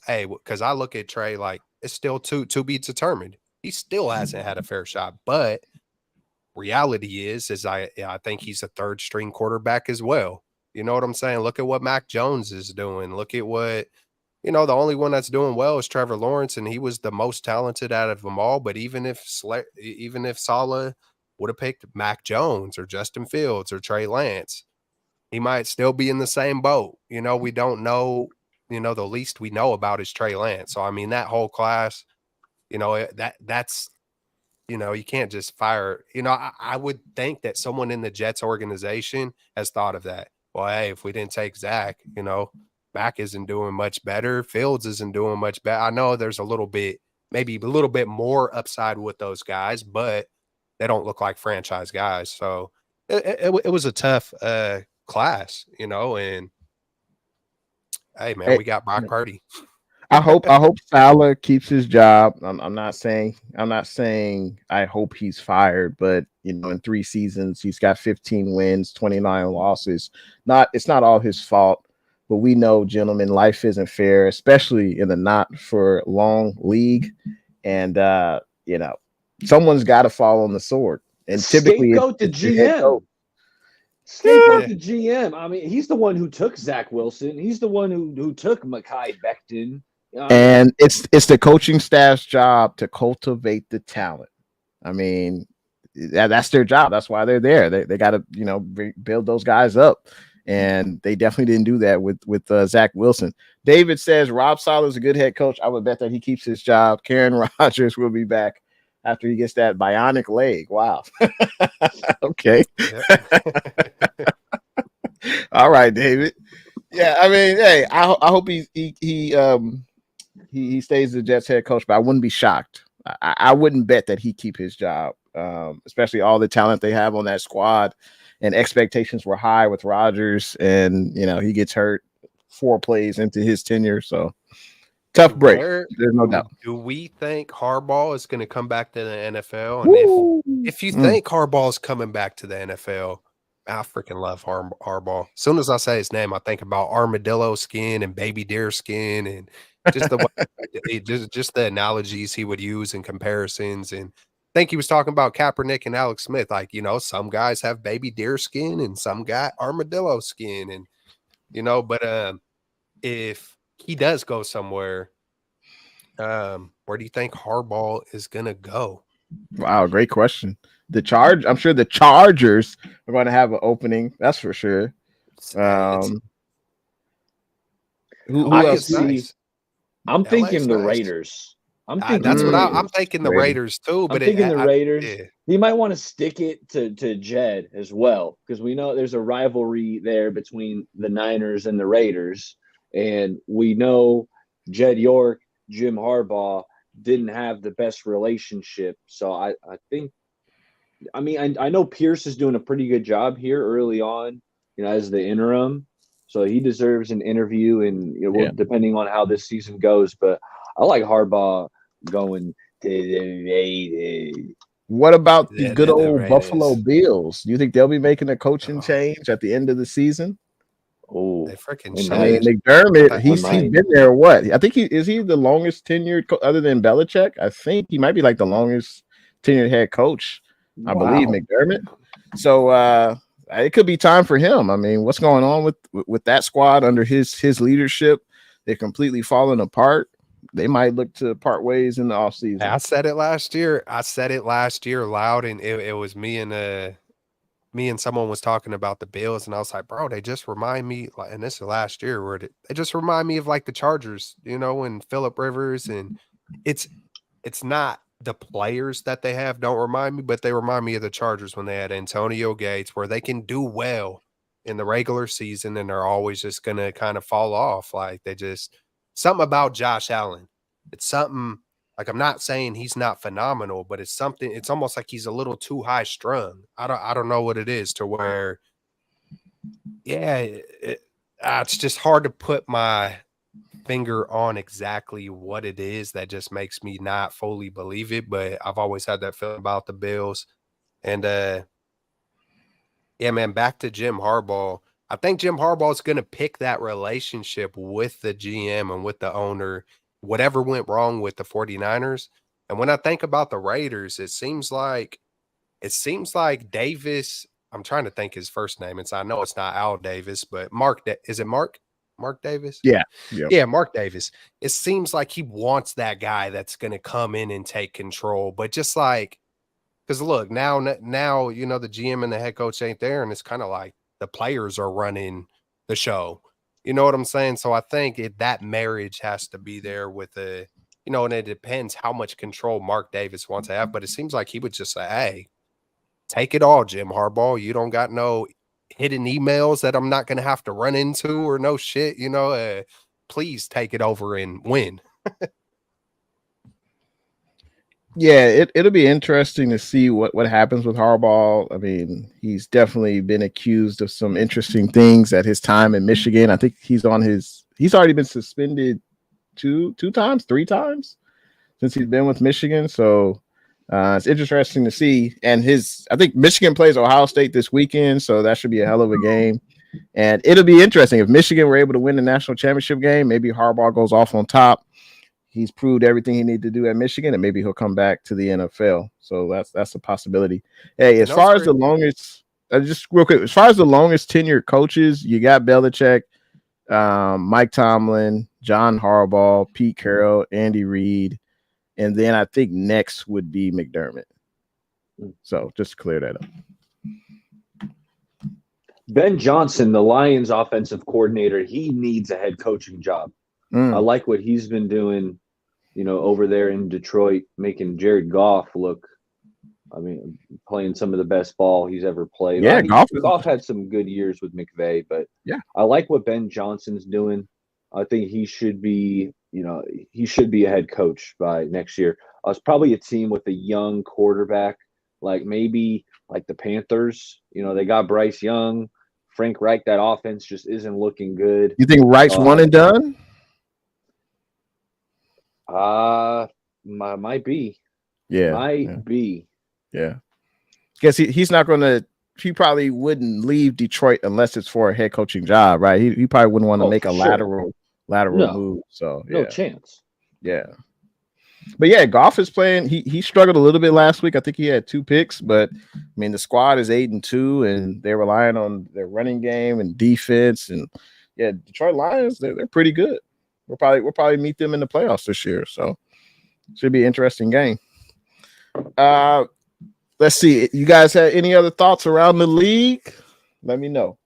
hey, because I look at Trey like it's still to be determined. He still hasn't had a fair shot, but reality is I think he's a third string quarterback as well. You know what I'm saying? Look at what Mac Jones is doing. Look at what the only one that's doing well is Trevor Lawrence, and he was the most talented out of them all. But even if Saleh would have picked Mac Jones or Justin Fields or Trey Lance, he might still be in the same boat. We don't know. The least we know about is Trey Lance. So I mean, that whole class, that's you can't just fire. I would think that someone in the Jets organization has thought of that. Well, hey, if we didn't take Zach, Mac isn't doing much better. Fields isn't doing much better. I know there's maybe a little bit more upside with those guys, but they don't look like franchise guys. So it was a tough class, and hey, man, we got Brock Purdy. I hope Saleh keeps his job. I'm not saying I hope he's fired, but in 3 seasons he's got 15 wins, 29 losses. It's not all his fault, but we know, gentlemen, life isn't fair, especially in the not for long league, and someone's got to fall on the sword. And typically, scapegoat the GM. Scapegoat the GM. I mean, he's the one who took Zach Wilson. He's the one who took Mekhi Becton. And it's the coaching staff's job to cultivate the talent. I mean, that's their job. That's why they're there. They got to build those guys up, and they definitely didn't do that with Zach Wilson. David says Rob Saleh is a good head coach. I would bet that he keeps his job. Karen Rogers will be back after he gets that bionic leg. Wow. Okay. All right, David. Yeah, I mean, hey, I hope he stays the Jets head coach, but I wouldn't be shocked. I wouldn't bet that he keep his job, especially all the talent they have on that squad, and expectations were high with Rodgers, and he gets hurt 4 plays into his tenure, so tough break. There's no doubt. Do we think Harbaugh is going to come back to the NFL? And if you think Harbaugh is coming back to the NFL, I freaking love Harbaugh. As soon as I say his name, I think about armadillo skin and baby deer skin, and just just the analogies he would use and comparisons. And I think he was talking about Kaepernick and Alex Smith. Like, some guys have baby deer skin and some guy armadillo skin, and but if he does go somewhere, where do you think Harbaugh is gonna go? Wow, great question. I'm sure the Chargers are going to have an opening. That's for sure. Who else? Nice. I'm thinking the Raiders. That's what I'm thinking. The Raiders too. But I'm thinking the Raiders. Yeah. He might want to stick it to Jed as well, because we know there's a rivalry there between the Niners and the Raiders. And we know Jed York, Jim Harbaugh didn't have the best relationship. So I think, I mean, I know Pierce is doing a pretty good job here early on, as the interim. So he deserves an interview, and depending on how this season goes. But I like Harbaugh going to the Raiders. What about the Yeah, good the old Buffalo Raiders. Bills? Do you think they'll be making a coaching Oh, change at the end of the season? Oh, they freaking they I mean, might. should. McDermott, I- he's might. been there. What? I think is he the longest tenured other than Belichick? I think he might be like the longest tenured head coach. I believe Wow. McDermott. So it could be time for him. I mean, what's going on with that squad under his leadership? They're completely falling apart. They might look to part ways in the offseason. I said it last year. I said it last year loud, and it was me and someone was talking about the Bills, and I was like, bro, they just remind me, like, and this is last year, where they just remind me of like the Chargers, and Phillip Rivers, and it's not the players that they have don't remind me, but they remind me of the Chargers when they had Antonio Gates, where they can do well in the regular season, and they're always just gonna kind of fall off. Like they just something about Josh Allen. It's something. Like, I'm not saying he's not phenomenal, but it's almost like he's a little too high strung. I don't know what it is to where, yeah, it's just hard to put my finger on exactly what it is that just makes me not fully believe it. But I've always had that feeling about the Bills. And yeah, man, back to Jim Harbaugh. I think Jim Harbaugh is going to pick that relationship with the GM and with the owner, whatever went wrong with the 49ers. And when I think about the Raiders, it seems like Davis. I'm trying to think his first name. I know it's not Al Davis, but is it Mark? Mark Davis? Yeah. Yeah, Mark Davis. It seems like he wants that guy that's going to come in and take control, but just like, because look, now the GM and the head coach ain't there, and it's kind of like the players are running the show. You know what I'm saying? So I think that marriage has to be there with and it depends how much control Mark Davis wants to have. But it seems like he would just say, "Hey, take it all, Jim Harbaugh. You don't got no hidden emails that I'm not going to have to run into or no shit. Please take it over and win." Yeah, it'll be interesting to see what happens with Harbaugh. I mean, he's definitely been accused of some interesting things at his time in Michigan. I think he's already been suspended three times since he's been with Michigan. So it's interesting to see. And I think Michigan plays Ohio State this weekend, so that should be a hell of a game. And it'll be interesting if Michigan were able to win the national championship game. Maybe Harbaugh goes off on top. He's proved everything he needed to do at Michigan, and maybe he'll come back to the NFL. So that's a possibility. Hey, as far as the longest, just real quick, as far as the longest tenured coaches, you got Belichick, Mike Tomlin, John Harbaugh, Pete Carroll, Andy Reid, and then I think next would be McDermott. So just to clear that up. Ben Johnson, the Lions offensive coordinator, he needs a head coaching job. I like what he's been doing, over there in Detroit, making Jared Goff look, playing some of the best ball he's ever played. Yeah, Goff had some good years with McVay, but yeah, I like what Ben Johnson's doing. I think he should be, a head coach by next year. It's probably a team with a young quarterback, like maybe like the Panthers. They got Bryce Young, Frank Reich. That offense just isn't looking good. You think Reich's one and done? Might be. Yeah. Might be. Yeah. Guess he's not going to. He probably wouldn't leave Detroit unless it's for a head coaching job, right? He probably wouldn't want to make a lateral move. So no chance. Yeah. But yeah, Goff is playing. He struggled a little bit last week. I think he had 2 picks, but I mean the squad is 8-2, and they're relying on their running game and defense. And yeah, Detroit Lions, they're pretty good. We'll probably meet them in the playoffs this year. So should be an interesting game. Let's see. You guys have any other thoughts around the league? Let me know.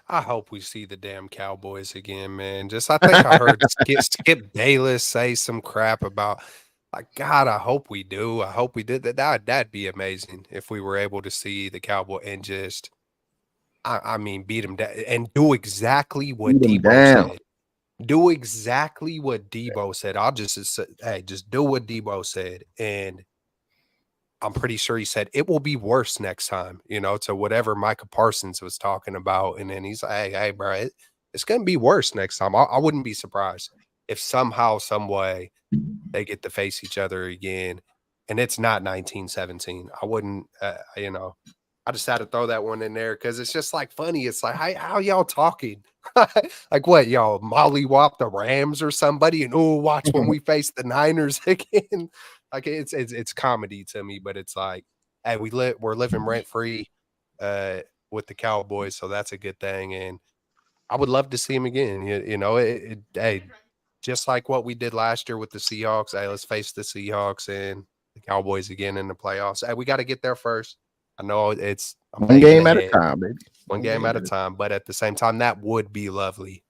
I hope we see the damn Cowboys again, man. I think I heard Skip Bayless say some crap about, like, God, I hope we do. I hope we did that. That'd be amazing if we were able to see the Cowboy and just I mean, beat him down and do exactly what Beat 'em Debo down. said. Do exactly what Debo said. I'll just say, hey, just do what Debo said. And I'm pretty sure he said it will be worse next time, to whatever Micah Parsons was talking about. And then he's like, hey, bro, it's going to be worse next time. I wouldn't be surprised if somehow, some way they get to face each other again. And it's not 1917. I wouldn't, I just had to throw that one in there because it's just like funny. It's like, how y'all talking? Like what, y'all mollywop the Rams or somebody? And watch when we face the Niners again. Like it's comedy to me, but it's like, hey, we're living rent free with the Cowboys, so that's a good thing. And I would love to see him again. Hey, just like what we did last year with the Seahawks. Hey, let's face the Seahawks and the Cowboys again in the playoffs. Hey, we got to get there first. I know I'm one game at a time, baby. One game at a time, but at the same time, that would be lovely.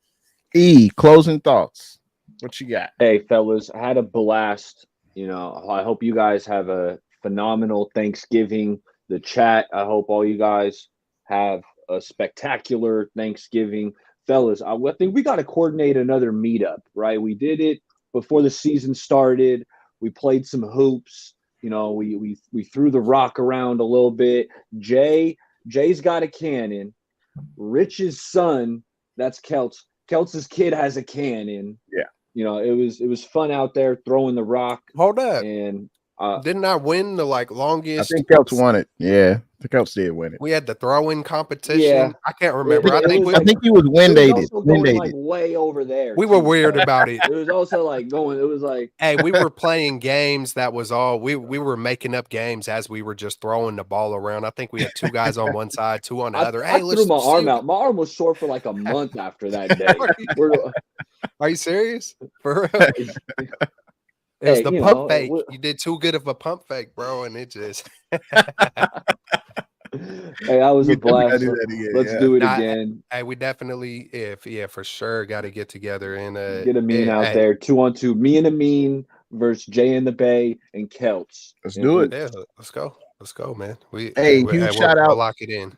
Closing thoughts. What you got? Hey, fellas, I had a blast. I hope you guys have a phenomenal Thanksgiving. The chat, I hope all you guys have a spectacular Thanksgiving. Fellas, I think we got to coordinate another meetup, right? We did it before the season started. We played some hoops. We threw the rock around a little bit. Jay's got a cannon. Rich's son, that's Kelt's. Keltz's kid has a cannon. Yeah. It was fun out there throwing the rock. Hold up. And didn't I win the longest? I think Kelts won it. Yeah, the Kelts did win it. We had the throwing competition. Yeah. I can't remember. I think he was win-dated. Like way over there. We were weird about it. It was also like going. It was like, hey, we were playing games. That was all. We were making up games as we were just throwing the ball around. I think we had 2 guys on one side, 2 on the other. Hey, I threw my arm out. My arm was sore for like a month after that day. Are you serious? For real? It was the pump fake. You did too good of a pump fake, bro, and it just. Hey, that was a blast. Let's do it again. Hey, we definitely, for sure, got to get together and get Amin out there 2-on-2. Me and Amin versus Jay in the Bay and Kelts. Let's do it. Yeah, let's go, man. Huge shout out. We'll lock it in.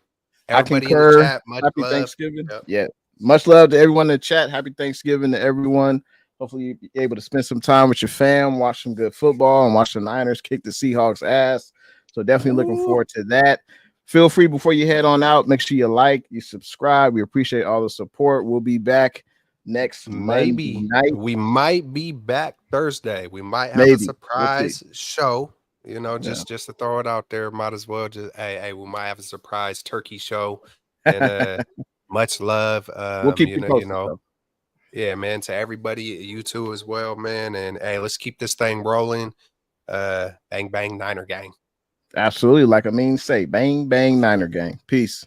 Everybody in the chat, happy love. Thanksgiving. Yep. Yeah, much love to everyone in the chat. Happy Thanksgiving to everyone. Hopefully you'll be able to spend some time with your fam, watch some good football, and watch the Niners kick the Seahawks ass. So definitely looking forward to that. Feel free before you head on out. Make sure you like, you subscribe. We appreciate all the support. We'll be back next Monday night. We might be back Thursday. We might have a surprise show. Just to throw it out there. Might as well just we might have a surprise turkey show. And much love. We'll keep you posted. Yeah, man, to everybody, you too as well, man. And hey, let's keep this thing rolling. Bang, bang, Niner gang. Absolutely. Like Amin say, bang, bang, Niner gang. Peace.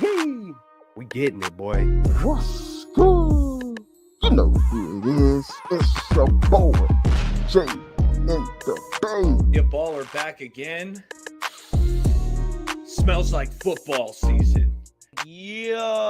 Yay! We getting it, boy. What's good? You know who it is. It's your boy, Jay in the Bay. Your baller back again. Smells like football season. Yo.